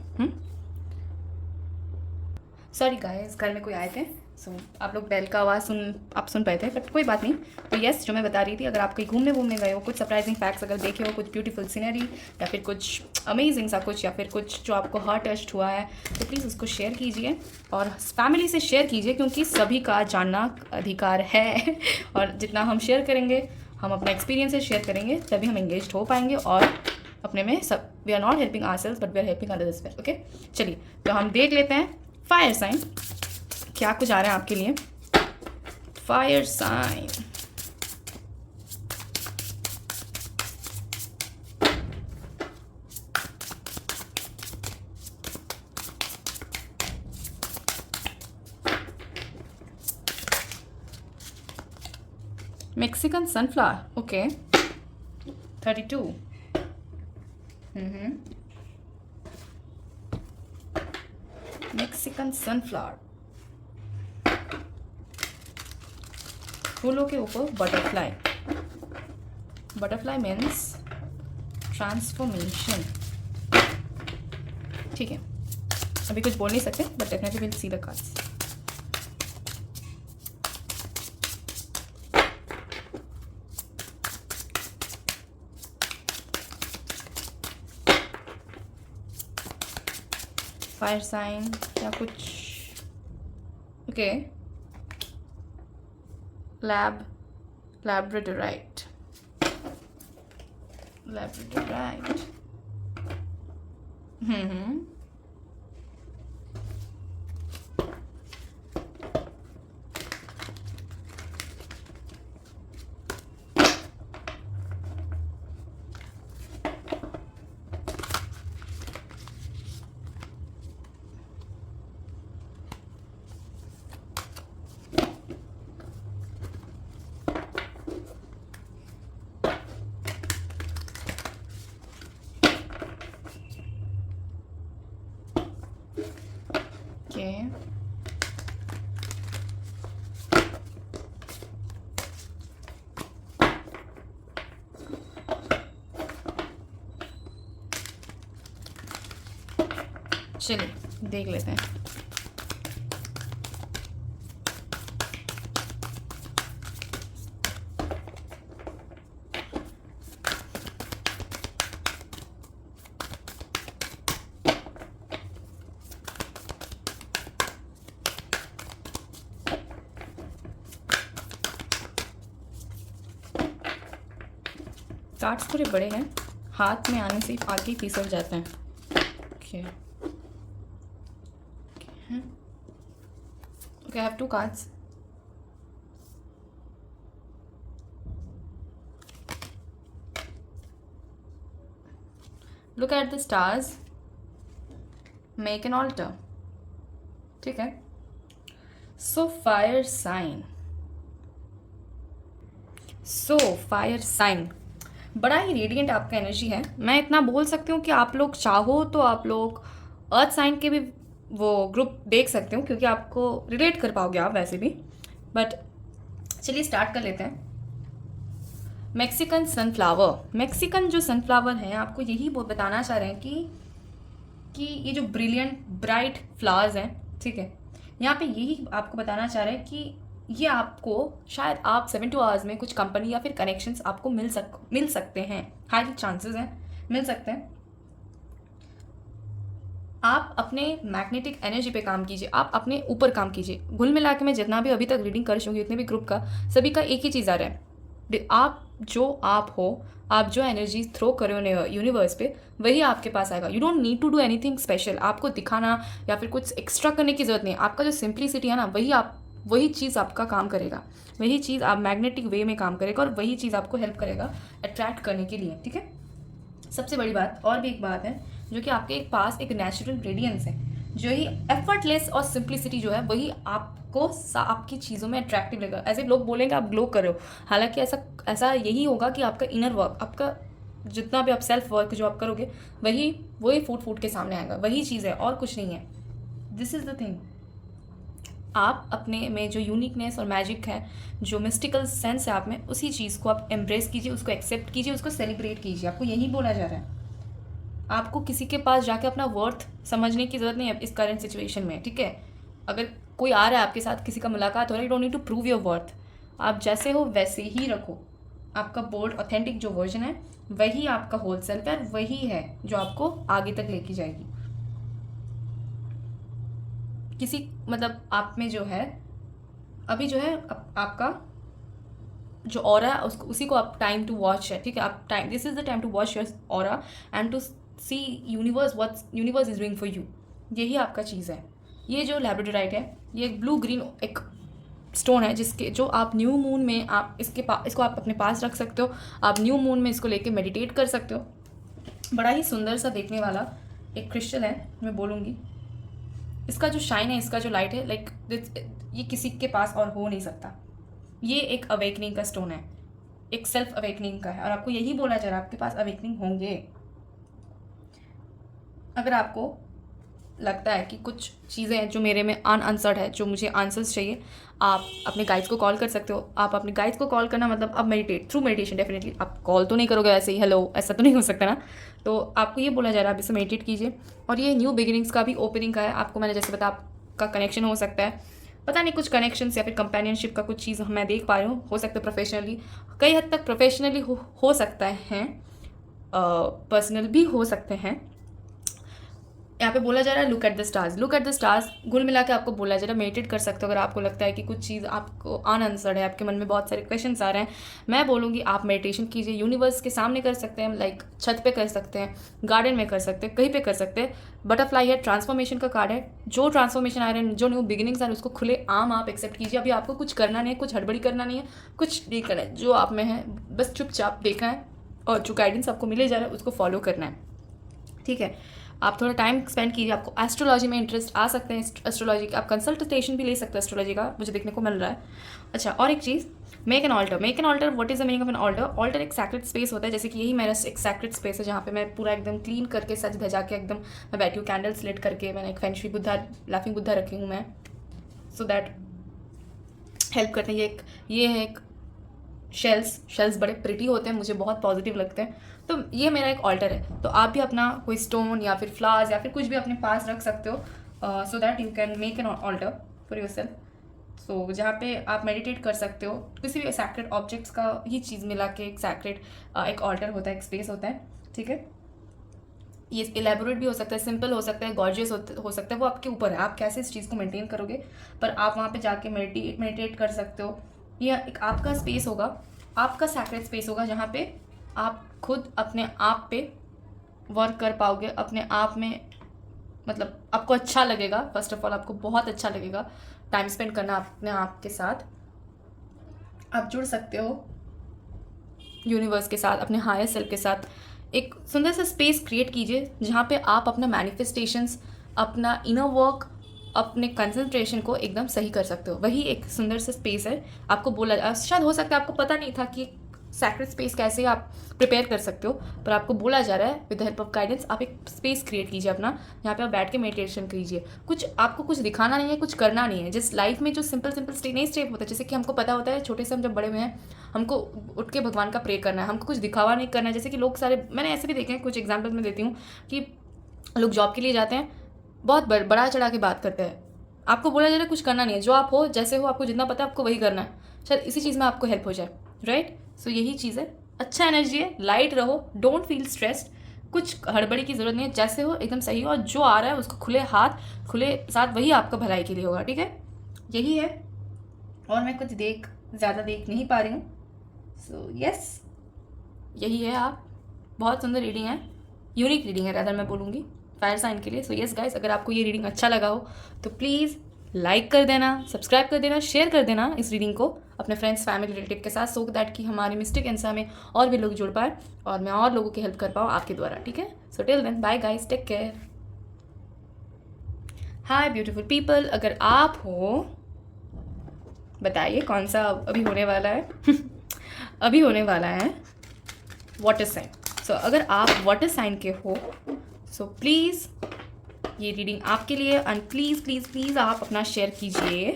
सॉरी गाइस, घर में कोई आए थे, सो आप लोग बेल का आवाज़ आप सुन पाए थे, बट कोई बात नहीं। तो यस, जो मैं बता रही थी, अगर आप कहीं घूमने गए हो, कुछ सरप्राइजिंग फैक्ट्स अगर देखे हो, कुछ ब्यूटीफुल सीनरी या फिर कुछ अमेजिंग सा कुछ, या फिर कुछ जो आपको हार्ट टच्ड हुआ है, तो प्लीज़ उसको शेयर कीजिए और फैमिली से शेयर कीजिए, क्योंकि सभी का जानना अधिकार है और जितना हम शेयर करेंगे, हम अपना एक्सपीरियंसेस शेयर करेंगे, तभी हम एंगेज हो पाएंगे और अपने में सब, we are not helping ourselves but we are helping others, okay. चलिए तो हम देख लेते हैं फायर साइन क्या कुछ आ रहा है आपके लिए। Fire sign, Mexican sunflower, okay, 32, Mexican sunflower, फूलों के ऊपर बटरफ्लाई, बटरफ्लाई मीन्स ट्रांसफॉर्मेशन, ठीक है। अभी कुछ बोल नहीं सकते but definitely will see the cards. Fire sign क्या कुछ, ओके, लैब्राडोराइट, ओके, चलिए देख लेते हैं। कार्ड्स थोड़े बड़े हैं, हाथ में आने से आगे ही फिसल जाते हैं। Okay okay, I have 2 cards. Look at the stars, make an altar. ठीक है, सो फायर साइन, बड़ा ही रेडिएंट आपका एनर्जी है। मैं इतना बोल सकती हूँ कि आप लोग चाहो तो आप लोग अर्थ साइन के भी वो ग्रुप देख सकते हो, क्योंकि आपको रिलेट कर पाओगे आप वैसे भी। बट चलिए स्टार्ट कर लेते हैं। मैक्सिकन सनफ्लावर, मैक्सिकन जो सनफ्लावर हैं आपको यही बताना चाह रहे हैं कि ये जो ब्रिलियंट ब्राइट फ्लावर्स हैं, ठीक है, यहाँ पे यही आपको बताना चाह रहे हैं कि ये आपको शायद आप 72 आवर्स में कुछ कंपनी या फिर कनेक्शंस आपको मिल सकते हैं। हाई चांसेस हैं, मिल सकते हैं। आप अपने मैग्नेटिक एनर्जी पे काम कीजिए, आप अपने ऊपर काम कीजिए। घुल मिला के मैं जितना भी अभी तक रीडिंग कर चुकी हूँ, उतने भी ग्रुप का सभी का एक ही चीज़ आ रहा है, आप हो, आप जो एनर्जी थ्रो करो यूनिवर्स पे, वही आपके पास आएगा। You don't need to do anything special, आपको दिखाना या फिर कुछ एक्स्ट्रा करने की ज़रूरत नहीं है। आपका जो सिंप्लिसिटी है ना, वही चीज़ आपका काम करेगा, वही चीज़ आप मैग्नेटिक वे में काम करेगा और वही चीज़ आपको हेल्प करेगा अट्रैक्ट करने के लिए। ठीक है, सबसे बड़ी बात और भी एक बात है, जो कि आपके पास एक नेचुरल रेडियंस है, जो ही एफर्टलेस और सिंप्लिसिटी जो है वही आपको आपकी चीज़ों में अट्रैक्टिव लगेगा। ऐसे लोग बोलेंगे आप ग्लो कर रहे हो, हालांकि ऐसा यही होगा कि आपका इनर वर्क, आपका जितना भी आप सेल्फ वर्क जो आप करोगे वही फूट के सामने आएगा, वही चीज़ है और कुछ नहीं है। This is the thing. आप अपने में जो यूनिकनेस और मैजिक है, जो मिस्टिकल सेंस है आप में, उसी चीज़ को आप एम्ब्रेस कीजिए, उसको एक्सेप्ट कीजिए, उसको सेलिब्रेट कीजिए। आपको यही बोला जा रहा है। आपको किसी के पास जाके अपना वर्थ समझने की ज़रूरत नहीं है इस करंट सिचुएशन में। ठीक है, अगर कोई आ रहा है आपके साथ, किसी का मुलाकात हो रहा है, you don't need to prove your worth. आप जैसे हो वैसे ही रखो। आपका बोल्ड ऑथेंटिक जो वर्जन है वही आपका होल सेल्फ है, वही है जो आपको आगे तक लेके जाएगी। किसी मतलब आप में जो है अभी जो है आपका जो ऑरा है उसको उसी को आप टाइम टू वॉच है। ठीक है, आप time, this is the time to watch your aura and to see universe, what universe is doing for you. यही आपका चीज़ है। ये जो लैब्राडोराइट है, ये एक ब्लू ग्रीन एक स्टोन है, जिसके जो आप न्यू मून में आप इसको आप अपने पास रख सकते हो। आप न्यू मून में इसको लेके मेडिटेट कर सकते हो। बड़ा ही सुंदर सा देखने वाला एक क्रिस्टल है, मैं बोलूँगी। इसका जो शाइन है, इसका जो लाइट है, लाइक ये किसी के पास और हो नहीं सकता। ये एक अवेकनिंग का स्टोन है, एक सेल्फ अवेकनिंग का है, और आपको यही बोला जा रहा है आपके पास अवेकनिंग होंगे। अगर आपको लगता है कि कुछ चीज़ें हैं जो मेरे में अनआंसर्ड है, जो मुझे आंसर्स चाहिए, आप अपने गाइड्स को कॉल कर सकते हो। आप अपने गाइड्स को कॉल करना मतलब आप थ्रू मेडिटेशन, डेफिनेटली आप कॉल तो नहीं करोगे ऐसे ही हेलो, ऐसा तो नहीं हो सकता ना। तो आपको ये बोला जा रहा है आप इसे मेडिटेट कीजिए। और ये न्यू बिगिनिंग्स का भी ओपनिंग का है। आपको मैंने जैसे बताया आपका कनेक्शन हो सकता है, पता नहीं कुछ कनेक्शन या फिर कंपेनियनशिप का कुछ चीज़ मैं देख पा रही हूँ। हो सकता है प्रोफेशनली, कई हद तक प्रोफेशनली हो सकता है, पर्सनल भी हो सकते हैं। यहाँ पे बोला जा रहा है look at the stars, look at the stars. घुल मिला के आपको बोला जा रहा है मेडिटेट कर सकते हो। अगर आपको लगता है कि कुछ चीज़ आपको अनआंसर्ड है, आपके मन में बहुत सारे क्वेश्चंस आ रहे हैं, मैं बोलूँगी आप मेडिटेशन कीजिए। यूनिवर्स के सामने कर सकते हैं, लाइक छत पे कर सकते हैं, गार्डन में कर सकते हैं, कहीं पे कर सकते हैं। बटरफ्लाई है, ट्रांसफॉर्मेशन का कार्ड है। जो ट्रांसफॉर्मेशन आ रहे हैं, जो न्यू बिगिनिंग्स आ रहे हैं, उसको खुले आम आप एक्सेप्ट कीजिए। अभी आपको कुछ करना नहीं है, कुछ हड़बड़ी करना नहीं है, कुछ नहीं करना है। जो आप में है बस चुपचाप देखना है, और जो गाइडेंस आपको मिले जा रहा है उसको फॉलो करना है। ठीक है, आप थोड़ा टाइम स्पेंड कीजिए। आपको एस्ट्रोलॉजी में इंटरेस्ट आ सकते हैं, एस्ट्रोलॉजी का आप कंसल्टेशन भी ले सकते हैं, एस्ट्रोलॉजी का मुझे देखने को मिल रहा है। अच्छा, और एक चीज़, make an altar, what is the meaning of an altar? Altar एक सैक्रेड स्पेस होता है, जैसे कि यही मेरा एक सैक्रेड स्पेस है जहाँ पे मैं पूरा एकदम क्लीन करके सज धजा के एकदम मैं बैठी हूँ, कैंडल्स लिट करके। मैंने एक फेंग बुद्धा, लाफिंग बुद्धा रखी हूँ मैं, सो दैट हेल्प करते हैं। ये है एक शेल्स बड़े प्रिटी होते हैं, मुझे बहुत पॉजिटिव लगते हैं, तो ये मेरा एक ऑल्टर है। तो आप भी अपना कोई स्टोन या फिर फ्लावर्स या फिर कुछ भी अपने पास रख सकते हो, so that you can make an altar for yourself. So जहाँ पे आप मेडिटेट कर सकते हो, किसी भी सैक्रेड ऑब्जेक्ट्स का ही चीज़ मिला के एक सैक्रेड एक ऑल्टर होता है, एक स्पेस होता है, ठीक है। ये इलेबोरेट भी हो सकता है, सिंपल हो सकता है, गॉर्जियस हो सकता है, वो आपके ऊपर है, आप कैसे इस चीज़ को मेंटेन करोगे। पर आप वहाँ पे जाके मेडिटेट कर सकते हो। ये एक आपका स्पेस होगा, आपका सैक्रेड स्पेस होगा, जहाँ पे आप खुद अपने आप पे वर्क कर पाओगे, अपने आप में, मतलब आपको अच्छा लगेगा। फर्स्ट ऑफ ऑल आपको बहुत अच्छा लगेगा टाइम स्पेंड करना अपने आप के साथ। आप जुड़ सकते हो यूनिवर्स के साथ, अपने हायर सेल्फ के साथ। एक सुंदर सा स्पेस क्रिएट कीजिए जहाँ पे आप अपना मैनिफेस्टेशंस, अपना इनर वर्क, अपने कंसंट्रेशन को एकदम सही कर सकते हो। वही एक सुंदर सा स्पेस है। आपको बोला, शायद हो सकता है आपको पता नहीं था कि सैक्रेड स्पेस कैसे आप प्रिपेयर कर सकते हो, पर आपको बोला जा रहा है with the help of guidance आप एक स्पेस क्रिएट कीजिए अपना, जहाँ पे आप बैठ के मेडिटेशन कीजिए। आपको कुछ दिखाना नहीं है, कुछ करना नहीं है। जिस लाइफ में जो सिंपल स्टेप होता है, जैसे कि हमको पता होता है छोटे से हम जब बड़े हुए हैं, हमको उठ के भगवान का प्रे करना है, हमको कुछ दिखावा नहीं करना है। जैसे कि लोग सारे, मैंने ऐसे भी देखे हैं, कुछ एग्जाम्पल मैं देती हूँ कि लोग जॉब के लिए जाते हैं, बहुत बड़ा चढ़ा के बात करते हैं। आपको बोला जा रहा है कुछ करना नहीं है, जो आप हो, जैसे हो, आपको जितना पता है आपको वही करना है। शायद इसी चीज़ में आपको हेल्प हो जाए, राइट। सो यही चीज़ है, अच्छा एनर्जी है, लाइट रहो, डोंट फील स्ट्रेस्ड, कुछ हड़बड़ी की ज़रूरत नहीं है, जैसे हो एकदम सही हो, और जो आ रहा है उसको खुले हाथ खुले साथ, वही आपका भलाई के लिए होगा, ठीक है। यही है, और मैं कुछ ज़्यादा देख नहीं पा रही हूँ। सो यस, यही है। आप बहुत सुंदर रीडिंग है, यूनिक रीडिंग है रादर मैं बोलूँगी फायर साइन के लिए। सो यस गाइस, अगर आपको ये रीडिंग अच्छा लगा हो तो प्लीज़ लाइक कर देना, सब्सक्राइब कर देना, शेयर कर देना इस रीडिंग को अपने फ्रेंड्स, फैमिली, रिलेटिव के साथ, सो दैट कि हमारी मिस्टिक एंसा में और भी लोग जुड़ पाए और मैं और लोगों की हेल्प कर पाऊँ आपके द्वारा, ठीक है। So till then, bye guys, take care. Hi beautiful people, अगर आप हो बताइए कौन सा अभी होने वाला है अभी होने वाला है वाटर साइन। सो अगर आप वाटर साइन के हो, सो प्लीज़ ये रीडिंग आपके लिए। एंड प्लीज़ प्लीज़ प्लीज़ आप अपना शेयर कीजिए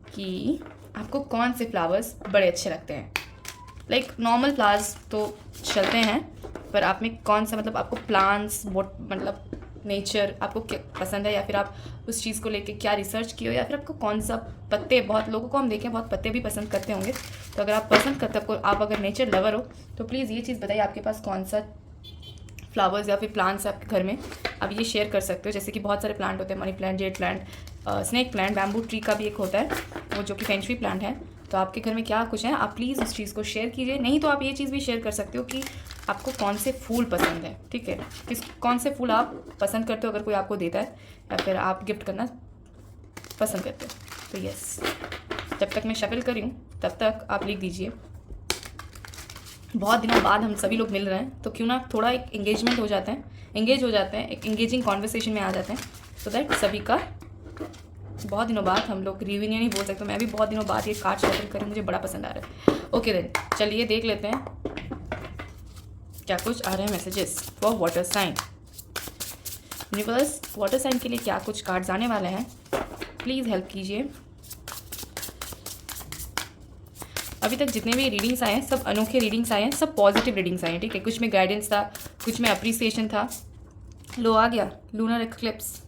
कि आपको कौन से फ्लावर्स बड़े अच्छे लगते हैं। लाइक नॉर्मल फ्लावर्स तो चलते हैं, पर आप में कौन सा, मतलब आपको प्लांट्स, मतलब नेचर आपको क्या पसंद है, या फिर आप उस चीज़ को लेके क्या रिसर्च किए हो, या फिर आपको कौन सा पत्ते, बहुत लोगों को हम देखें बहुत पत्ते भी पसंद करते होंगे। तो अगर आप पसंद करते हो, आप अगर नेचर लवर हो, तो प्लीज़ ये चीज़ बताइए आपके पास कौन सा फ्लावर्स या फिर प्लांट्स है आपके घर में। आप ये शेयर कर सकते हो, जैसे कि बहुत सारे प्लांट होते हैं, money plant, jade plant, snake plant, bamboo tree का भी एक होता है वो जो कि फेंग शुई प्लांट है। तो आपके घर में क्या कुछ है, आप प्लीज़ उस चीज़ को शेयर कीजिए। नहीं तो आप ये चीज़ भी शेयर कर सकते हो कि आपको कौन से फूल पसंद है, ठीक है, कौन से फूल आप पसंद करते हो, अगर कोई आपको देता है या फिर आप गिफ्ट करना पसंद करते हो। तो यस, जब तक मैं शफल करी हूँ तब तक आप लिख दीजिए। बहुत दिनों बाद हम सभी लोग मिल रहे हैं, तो क्यों ना थोड़ा एक एंगेज हो जाते हैं, एक एंगेजिंग कॉन्वर्सेशन में आ जाते हैं, सो दैट सभी का बहुत दिनों बाद हम लोग रियूनियन ही बोल सकते हैं। मैं भी बहुत दिनों बाद ये कार्ड शफल करी, मुझे बड़ा पसंद आ रहा है। ओके देन, चलिए देख लेते हैं क्या कुछ आ रहे हैं messages for water sign. Universe, water sign के लिए क्या कुछ कार्ड्स आने वाले हैं, प्लीज़ हेल्प कीजिए। अभी तक जितने भी रीडिंग्स आए हैं सब अनोखे रीडिंग्स आए हैं, सब पॉजिटिव रीडिंग्स आए हैं, ठीक है। कुछ में गाइडेंस था, कुछ में अप्रिसिएशन था। लो आ गया lunar eclipse,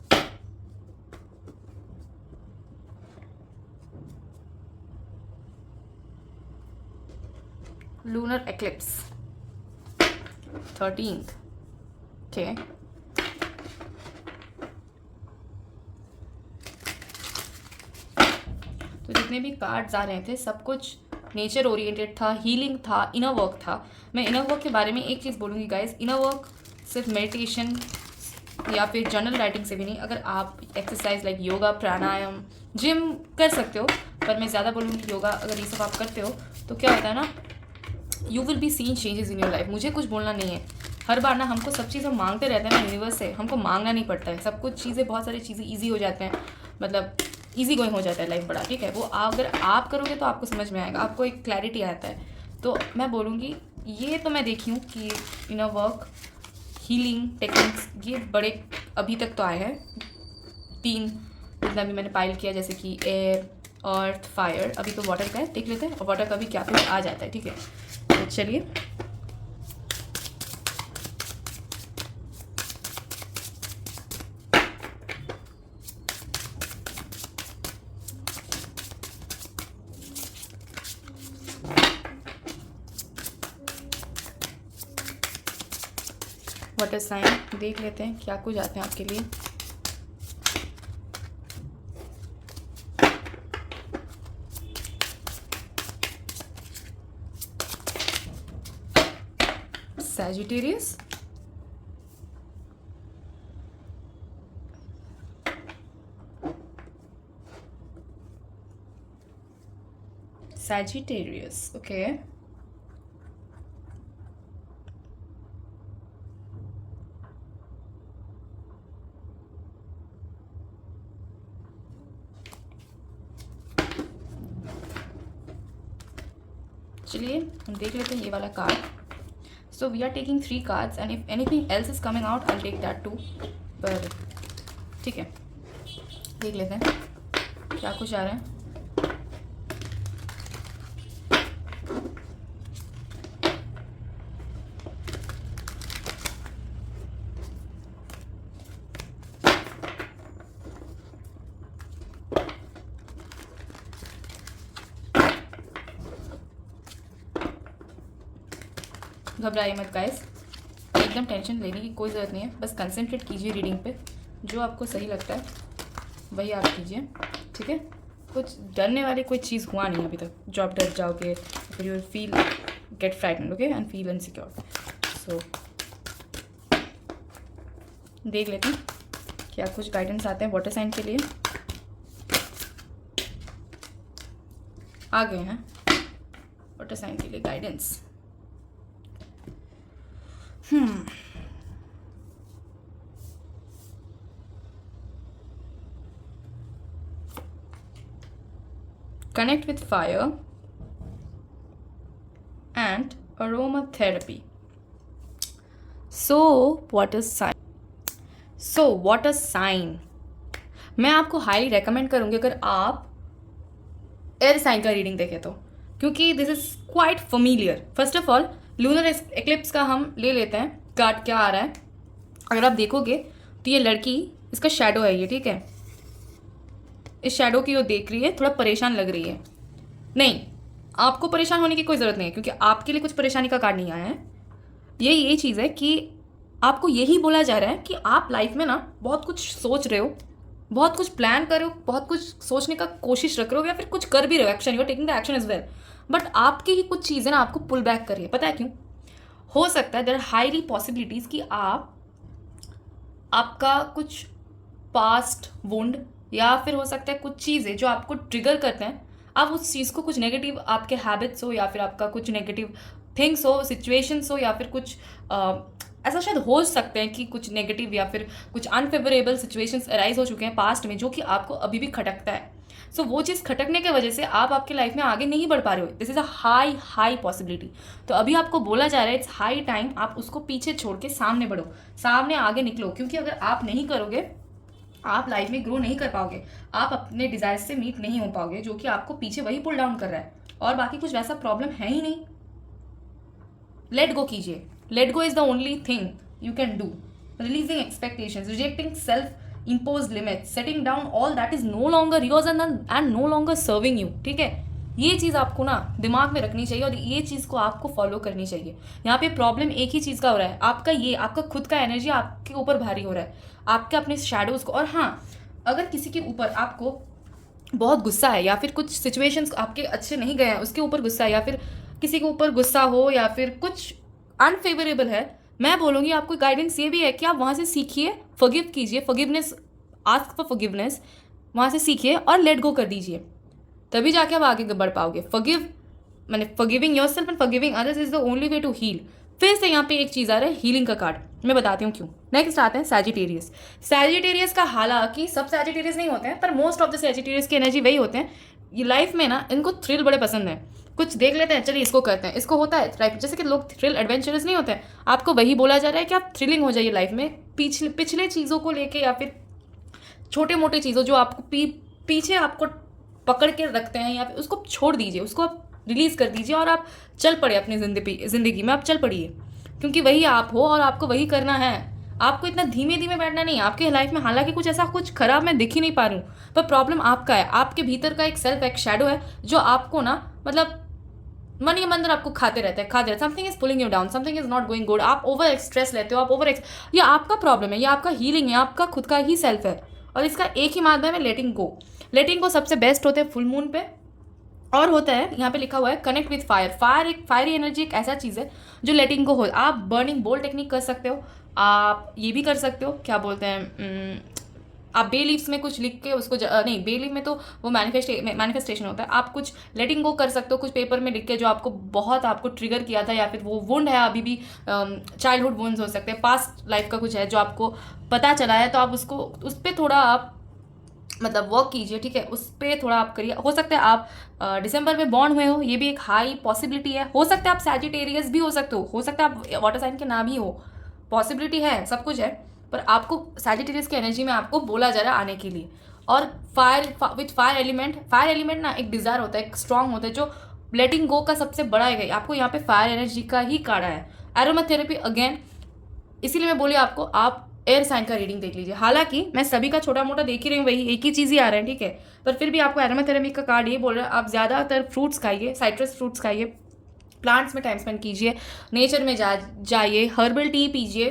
lunar eclipse 13th, okay. तो जितने भी कार्ड्स आ रहे थे सब कुछ नेचर ओरिएंटेड था, हीलिंग था, इनर वर्क था। मैं इनर वर्क के बारे में एक चीज़ बोलूँगी गाइस, इनर वर्क सिर्फ मेडिटेशन या फिर जर्नल राइटिंग से भी नहीं। अगर आप एक्सरसाइज लाइक योगा, प्राणायाम, जिम कर सकते हो, पर मैं ज़्यादा बोलूँगी योगा, अगर ये सब आप करते हो तो क्या होता है ना, you will be seen changes in your life. मुझे कुछ बोलना नहीं है, हर बार ना हमको सब चीज़ें मांगते रहते हैं ना यूनिवर्स से, हमको मांगना नहीं पड़ता है सब कुछ चीज़ें, बहुत सारी चीज़ें ईजी हो जाते हैं। मतलब ईजी गोइंग हो जाता है लाइफ बड़ा, ठीक है। वो अगर आप करोगे तो आपको समझ में आएगा, आपको एक क्लैरिटी आता है। तो मैं बोलूँगी ये तो मैं देखी हूँ कि इनर वर्क, हीलिंग टेक्निक्स, ये बड़े अभी तक तो आए हैं 3 जितना भी मैंने पाइल किया, जैसे कि एयर, अर्थ, फायर। अभी तो वाटर का है, देख लेते हैं और वाटर का भी क्या कुछ आ जाता है, ठीक है। तो चलिए वाटर साइन देख लेते हैं क्या कुछ आते हैं आपके लिए। Sagittarius, Sagittarius, okay. चलिए हम देख लेते हैं ये वाला card. So we are taking 3 cards and if anything else is coming out, I'll take that too. पर ठीक है, देख लेते हैं क्या कुछ आ रहा है। घबराइए मत गाइस, एकदम टेंशन लेने की कोई ज़रूरत नहीं है, बस कंसंट्रेट कीजिए रीडिंग पे। जो आपको सही लगता है वही आप कीजिए, ठीक है। कुछ डरने वाली कोई चीज़ हुआ नहीं अभी तक जो आप डर जाओगे, फिर you feel get frightened, okay, and feel insecure. So देख लेते हैं क्या कुछ गाइडेंस आते हैं वाटर साइन के लिए। आ गए हैं वाटर साइन के लिए guidance. Connect with fire and aromatherapy. So what a sign. मैं आपको हाईली रेकमेंड करूँगी अगर आप एयर साइन का रीडिंग देखें तो, क्योंकि this is quite familiar. First of all lunar eclipse का हम ले लेते हैं कार्ड क्या आ रहा है। अगर आप देखोगे तो ये लड़की, इसका शैडो है ये, ठीक है। इस शैडो की वो देख रही है, थोड़ा परेशान लग रही है। नहीं, आपको परेशान होने की कोई ज़रूरत नहीं है क्योंकि आपके लिए कुछ परेशानी का कार्ड नहीं आया है। ये चीज़ है कि आपको यही बोला जा रहा है कि आप लाइफ में ना बहुत कुछ सोच रहे हो, बहुत कुछ प्लान कर रहे हो, बहुत कुछ सोचने का कोशिश रख रहे हो, या फिर कुछ कर भी रहे हो, action, you are taking the action is well, but आपकी ही कुछ चीज़ें ना आपको पुल बैक कर रही है। पता है क्यों? हो सकता है देयर आर हाईली पॉसिबिलिटीज़ कि आपका कुछ पास्ट वुंड, या फिर हो सकता है कुछ चीज़ें जो आपको ट्रिगर करते हैं, आप उस चीज़ को, कुछ नेगेटिव आपके हैबिट्स हो, या फिर आपका कुछ नेगेटिव थिंग्स हो, सिचुएशंस हो, या फिर कुछ ऐसा शायद हो सकते हैं कि कुछ नेगेटिव या फिर कुछ अनफेवरेबल सिचुएशंस अराइज हो चुके हैं पास्ट में, जो कि आपको अभी भी खटकता है। सो वो चीज़ खटकने की वजह से आप आपके लाइफ में आगे नहीं बढ़ पा रहे हो। This is a high possibility. तो अभी आपको बोला जा रहा है इट्स हाई टाइम आप उसको पीछे छोड़ के सामने बढ़ो, सामने आगे निकलो, क्योंकि अगर आप नहीं करोगे आप लाइफ में ग्रो नहीं कर पाओगे, आप अपने डिजायर से मीट नहीं हो पाओगे, जो कि आपको पीछे वही पुल डाउन कर रहा है, और बाकी कुछ वैसा प्रॉब्लम है ही नहीं। लेट गो कीजिए, let go is the only thing you can do. Releasing expectations, rejecting self imposed limits, setting down all that is no longer yours and no longer serving you, ठीक है। ये चीज़ आपको ना दिमाग में रखनी चाहिए और ये चीज़ को आपको फॉलो करनी चाहिए। यहाँ पे प्रॉब्लम एक ही चीज़ का हो रहा है, आपका खुद का एनर्जी आपके ऊपर भारी हो रहा है, आपके अपने शैडोज़ को। और हाँ, अगर किसी के ऊपर आपको बहुत गुस्सा है, या फिर कुछ सिचुएशंस आपके अच्छे नहीं गए हैं उसके ऊपर गुस्सा है, या फिर किसी के ऊपर गुस्सा हो, या फिर कुछ अनफेवरेबल है, मैं बोलूँगी आपको गाइडेंस ये भी है कि आप वहाँ से सीखिए, फॉरगिव कीजिए, फॉरगिवनेस, आस्क फॉर फॉरगिवनेस, वहाँ से सीखिए और लेट गो कर दीजिए, तभी जाके आप आगे बढ़ पाओगे। Forgiving yourself and forgiving others is the only way to heal. फिर से यहाँ पे एक चीज़ आ रहा है हीलिंग का कार्ड। मैं बताती हूँ क्यों। नेक्स्ट आते हैं सैजिटेरियस। सैजिटेरियस का, हालांकि सब सैजिटेरियस नहीं होते हैं पर मोस्ट ऑफ द सैजिटेरियस की एनर्जी वही होते हैं, ये लाइफ में ना इनको थ्रिल बड़े पसंद है। कुछ देख लेते हैं, चलिए इसको करते हैं, इसको होता है लाइफ, जैसे कि लोग थ्रिल एडवेंचरस नहीं होते हैं, आपको वही बोला जा रहा है कि आप थ्रिलिंग हो जाइए लाइफ में, पिछले पिछले चीज़ों को लेके या फिर छोटे मोटे चीज़ों जो आपको पीछे आपको पकड़ के रखते हैं, या फिर उसको छोड़ दीजिए, उसको आप रिलीज़ कर दीजिए और आप चल पड़े अपनी ज़िंदगी में, आप चल पड़िए, क्योंकि वही आप हो और आपको वही करना है। आपको इतना धीमे धीमे बैठना नहीं है आपके लाइफ में। हालांकि कुछ ऐसा कुछ खराब मैं दिख ही नहीं पा रही हूँ, पर प्रॉब्लम आपका है, आपके भीतर का एक सेल्फ, एक शैडो है जो आपको ना मतलब मन के अंदर आपको खाते रहता है। Something is pulling you down, something is not going good, आप ओवर स्ट्रेस लेते हो, आप ये आपका प्रॉब्लम है, ये आपका हीलिंग है, आपका खुद का ही सेल्फ है। और इसका एक ही माध्यम है, लेटिंग गो। लेटिंग गो सबसे बेस्ट होते हैं फुल मून पे, और होता है यहाँ पे लिखा हुआ है कनेक्ट विथ फायर। फायर एक फायरी एनर्जी, एक ऐसा चीज़ है जो लेटिंग को हो। आप बर्निंग बोल टेक्निक कर सकते हो, आप ये भी कर सकते हो, क्या बोलते हैं, आप बे लीव्स में कुछ लिख के उसको नहीं, बे लीव में तो वो मैनिफेस्टेशन होता है। आप कुछ लेटिंग गो कर सकते हो, कुछ पेपर में लिख के जो आपको बहुत आपको ट्रिगर किया था, या फिर वो वुंड है अभी भी, चाइल्डहुड वुंड्स हो सकते हैं, पास्ट लाइफ का कुछ है जो आपको पता चला है, तो आप उसको उस पर थोड़ा आप मतलब वर्क कीजिए, ठीक है, उस पर थोड़ा आप करिए। हो सकता है आप दिसंबर में बॉर्न हुए हो, ये भी एक हाई पॉसिबिलिटी है। हो सकता है आप सैजिटेरियस भी हो सकते हो सकता है आप वाटर साइन के ना भी हो, पॉसिबिलिटी है, सब कुछ है। पर आपको सैजिटेरियस की एनर्जी में आपको बोला जा रहा है आने के लिए। और फायर एलिमेंट ना एक डिज़ायर होता है, एक स्ट्रांग होता है, जो लेटिंग गो का सबसे बड़ा है। आपको यहाँ पे फायर एनर्जी का ही काढ़ा है। एरोमाथेरेपी अगेन, इसीलिए मैं बोली आपको, आप एयर साइन का रीडिंग देख लीजिए। हालांकि मैं सभी का छोटा मोटा देख ही रही हूँ, वही एक ही चीज़ ही आ रहा है, ठीक है, पर फिर भी आपको एरोमाथेरेपी का कार्ड ये बोल रहा है आप ज़्यादातर फ्रूट्स खाइए, साइट्रस फ्रूट्स खाइए, प्लांट्स में टाइम स्पेंड कीजिए, नेचर में जाइए, हर्बल टी पीजिए।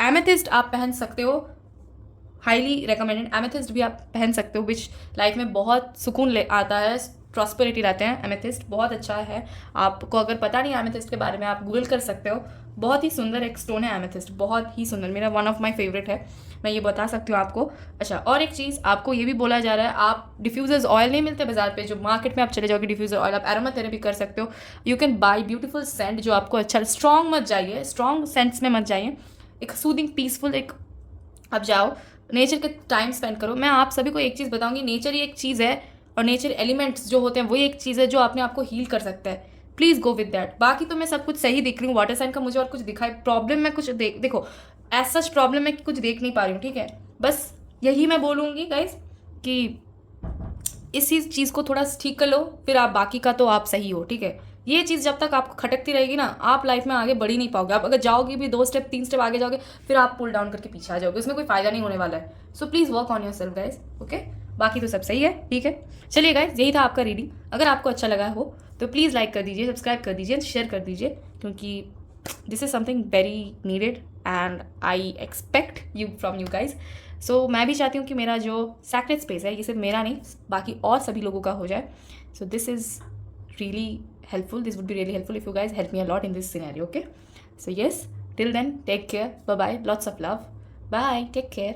एमेथिस्ट आप पहन सकते हो, हाईली रिकमेंडेड। एमेथिस्ट भी आप पहन सकते हो, विच लाइफ में बहुत सुकून ले आता है, प्रॉस्पेरिटी रहते हैं। एमेथिस्ट बहुत अच्छा है, आपको अगर पता नहीं एमेथिस्ट के बारे में आप गूगल कर सकते हो, बहुत ही सुंदर एक स्टोन है एमेथिस्ट, बहुत ही सुंदर, मेरा वन ऑफ माय फेवरेट है, मैं ये बता सकती हूँ आपको। अच्छा, और एक चीज़ आपको ये भी बोला जा रहा है, आप डिफ्यूजर्स ऑयल नहीं मिलते बाजार पे, जो मार्केट में आप चले जाओगे डिफ्यूजर ऑयल, आप एरोमाथेरेपी कर सकते हो। You can buy beautiful scent जो आपको अच्छा, स्ट्रॉन्ग मत जाइए, स्ट्रॉन्ग सेंट्स में मत जाइए, एक सूदिंग पीसफुल एक, आप जाओ नेचर के टाइम स्पेंड करो। मैं आप सभी को एक चीज़ बताऊंगी, नेचर ही एक चीज़ है और नेचर एलिमेंट्स जो होते हैं वही एक चीज़ है जो अपने आपको हील कर सकता है। Please go with that. बाकी तो मैं सब कुछ सही देख रही हूँ, वाटर साइन का मुझे और कुछ दिखाई प्रॉब्लम में कुछ देखो एज सच प्रॉब्लम में कुछ देख नहीं पा रही हूँ, ठीक है। बस यही मैं बोलूँगी गाइज कि इसी चीज़ को थोड़ा ठीक कर लो, फिर आप बाकी का तो आप सही हो, ठीक है। ये चीज़ जब तक आपको खटकती रहेगी ना, आप लाइफ में आगे बढ़ ही नहीं पाओगे। आप अगर जाओगे भी 2 स्टेप 3 स्टेप आगे जाओगे, फिर आप पुल डाउन करके पीछे आ जाओगे, उसमें कोई फायदा नहीं होने वाला है। So please work on your self guys, okay. बाकी तो सब सही है, ठीक है। चलिए गाइज, यही था आपका रीडिंग। अगर आपको अच्छा लगा हो तो प्लीज़ लाइक कर दीजिए, सब्सक्राइब कर दीजिए, शेयर कर दीजिए, क्योंकि this is something very needed and I expect you from you guys. So मैं भी चाहती हूँ कि मेरा जो सैक्रेड स्पेस है ये सिर्फ मेरा नहीं बाकी और सभी लोगों का हो जाए। सो this is really helpful, this would be really helpful if you guys help me a lot in this scenario, okay? So yes, till then, take care, bye bye, lots of love, bye, take care.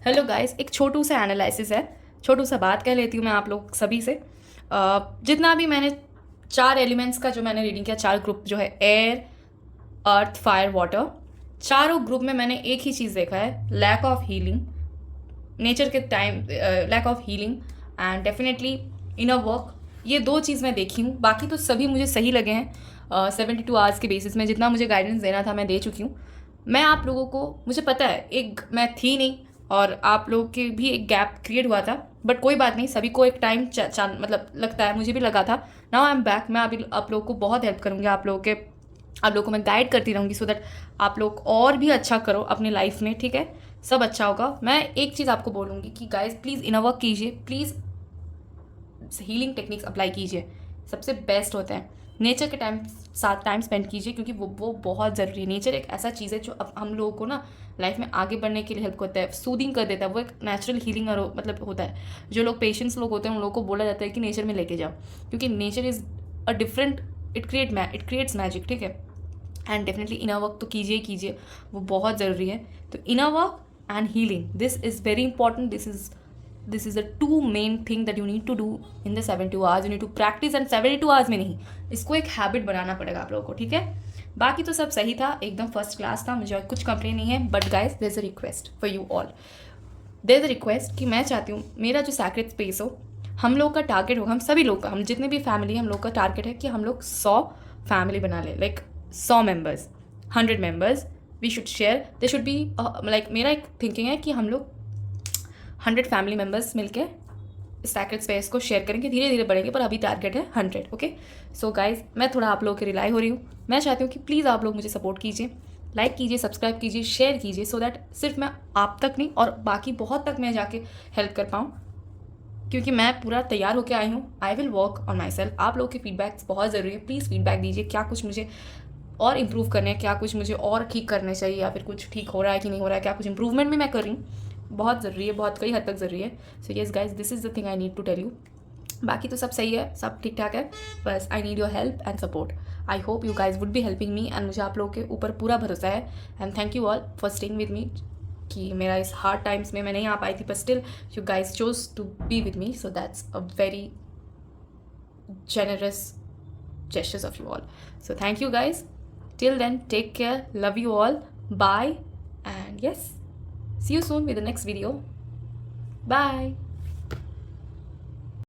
Hello guys, एक छोटू सा analysis है, छोटू सा बात कह लेती हूँ मैं आप लोग सभी से। जितना भी मैंने 4 एलिमेंट्स का जो मैंने रीडिंग किया, 4 ग्रुप जो है एयर, अर्थ, फायर, वाटर, चारों ग्रुप में मैंने एक ही चीज़ देखा है, लैक ऑफ हीलिंग, नेचर के time lack of healing and definitely inner work. ये 2 चीज़ मैं देखी हूँ, बाकी तो सभी मुझे सही लगे हैं। 72 आवर्स के बेसिस में जितना मुझे गाइडेंस देना था मैं दे चुकी हूँ। मैं आप लोगों को, मुझे पता है एक मैं थी नहीं और आप लोगों के भी एक गैप क्रिएट हुआ था, बट कोई बात नहीं, सभी को एक टाइम मतलब लगता है, मुझे भी लगा था। Now I am back. मैं अभी आप लोगों को बहुत हेल्प करूँगी, आप लोगों को मैं गाइड करती रहूँगी, सो दैट आप लोग और भी अच्छा करो अपनी लाइफ में, ठीक है, सब अच्छा होगा। मैं एक चीज़ आपको बोलूँगी कि गाइज प्लीज़ इनर वर्क कीजिए, प्लीज़ हीलिंग टेक्निक्स अप्लाई कीजिए, सबसे बेस्ट होते हैं। नेचर के साथ टाइम स्पेंड कीजिए, क्योंकि वो बहुत ज़रूरी है। नेचर एक ऐसा चीज़ है जो अब हम लोगों को ना लाइफ में आगे बढ़ने के लिए हेल्प करता है, सूदिंग कर देता है, वो एक नेचुरल हीलिंग मतलब होता है। जो लोग पेशेंस लोग होते हैं उन लोगों को बोला जाता है कि नेचर में लेके जाओ, क्योंकि nature is a different, it creates magic, ठीक है। एंड डेफिनेटली इनर वर्क तो कीजिए, वो बहुत ज़रूरी है। तो inner work and healing, this is very important, this is the 2 main thing that you need to do in the 72 hours. You need to practice, and 72 hours में नहीं, इसको एक हैबिट बनाना पड़ेगा आप लोगों को, ठीक है। बाकी तो सब सही था, एकदम फर्स्ट क्लास था, मुझे कुछ कंप्लेन नहीं है। But guys there is a request for you all, there is a request कि मैं चाहती हूँ मेरा जो सैक्रेड स्पेस हो, हम लोग का टारगेट होगा, हम सभी लोग का, हम जितने भी फैमिली, हम लोग का टारगेट है कि हम लोग 100 फैमिली बना ले, like 100 members, 100 members we should share, they should be like, मेरा एक थिंकिंग है कि हम लोग 100 फैमिली मेम्बर्स मिलके सैक्रेड स्पेस को शेयर करेंगे, धीरे धीरे बढ़ेंगे, पर अभी टारगेट है 100। ओके, सो गाइज मैं थोड़ा आप लोगों के रिलाई हो रही हूँ, मैं चाहती हूँ कि प्लीज़ आप लोग मुझे सपोर्ट कीजिए, लाइक कीजिए, सब्सक्राइब कीजिए, शेयर कीजिए, सो दैट सिर्फ मैं आप तक नहीं और बाकी बहुत तक मैं जाके हेल्प कर पाऊँ, क्योंकि मैं पूरा तैयार होकर आई हूँ। I will work on my self. आप लोग के फीडबैक्स बहुत ज़रूरी है, प्लीज़ फीडबैक दीजिए, क्या कुछ मुझे और इम्प्रूव करने हैं, क्या कुछ मुझे और ठीक करने चाहिए, या फिर कुछ ठीक हो रहा है कि नहीं हो रहा है, क्या कुछ इंप्रूवमेंट भी मैं कर रही हूँ, बहुत ज़रूरी है, बहुत कई हद तक ज़रूरी है। So yes guys, this is the thing I need to tell you. बाकी तो सब सही है, सब ठीक ठाक है, बस I need your help and support. I hope you guys would be helping me, and मुझे आप लोगों के ऊपर पूरा भरोसा है। And thank you all for staying with me, कि मेरा इस हार्ड टाइम्स में मैं नहीं आ पाई थी, पर still you guys chose to be with me, so that's a very generous gestures of you all. So thank you guys. Till then, take care. Love you all. Bye. And yes, see you soon with the next video. Bye.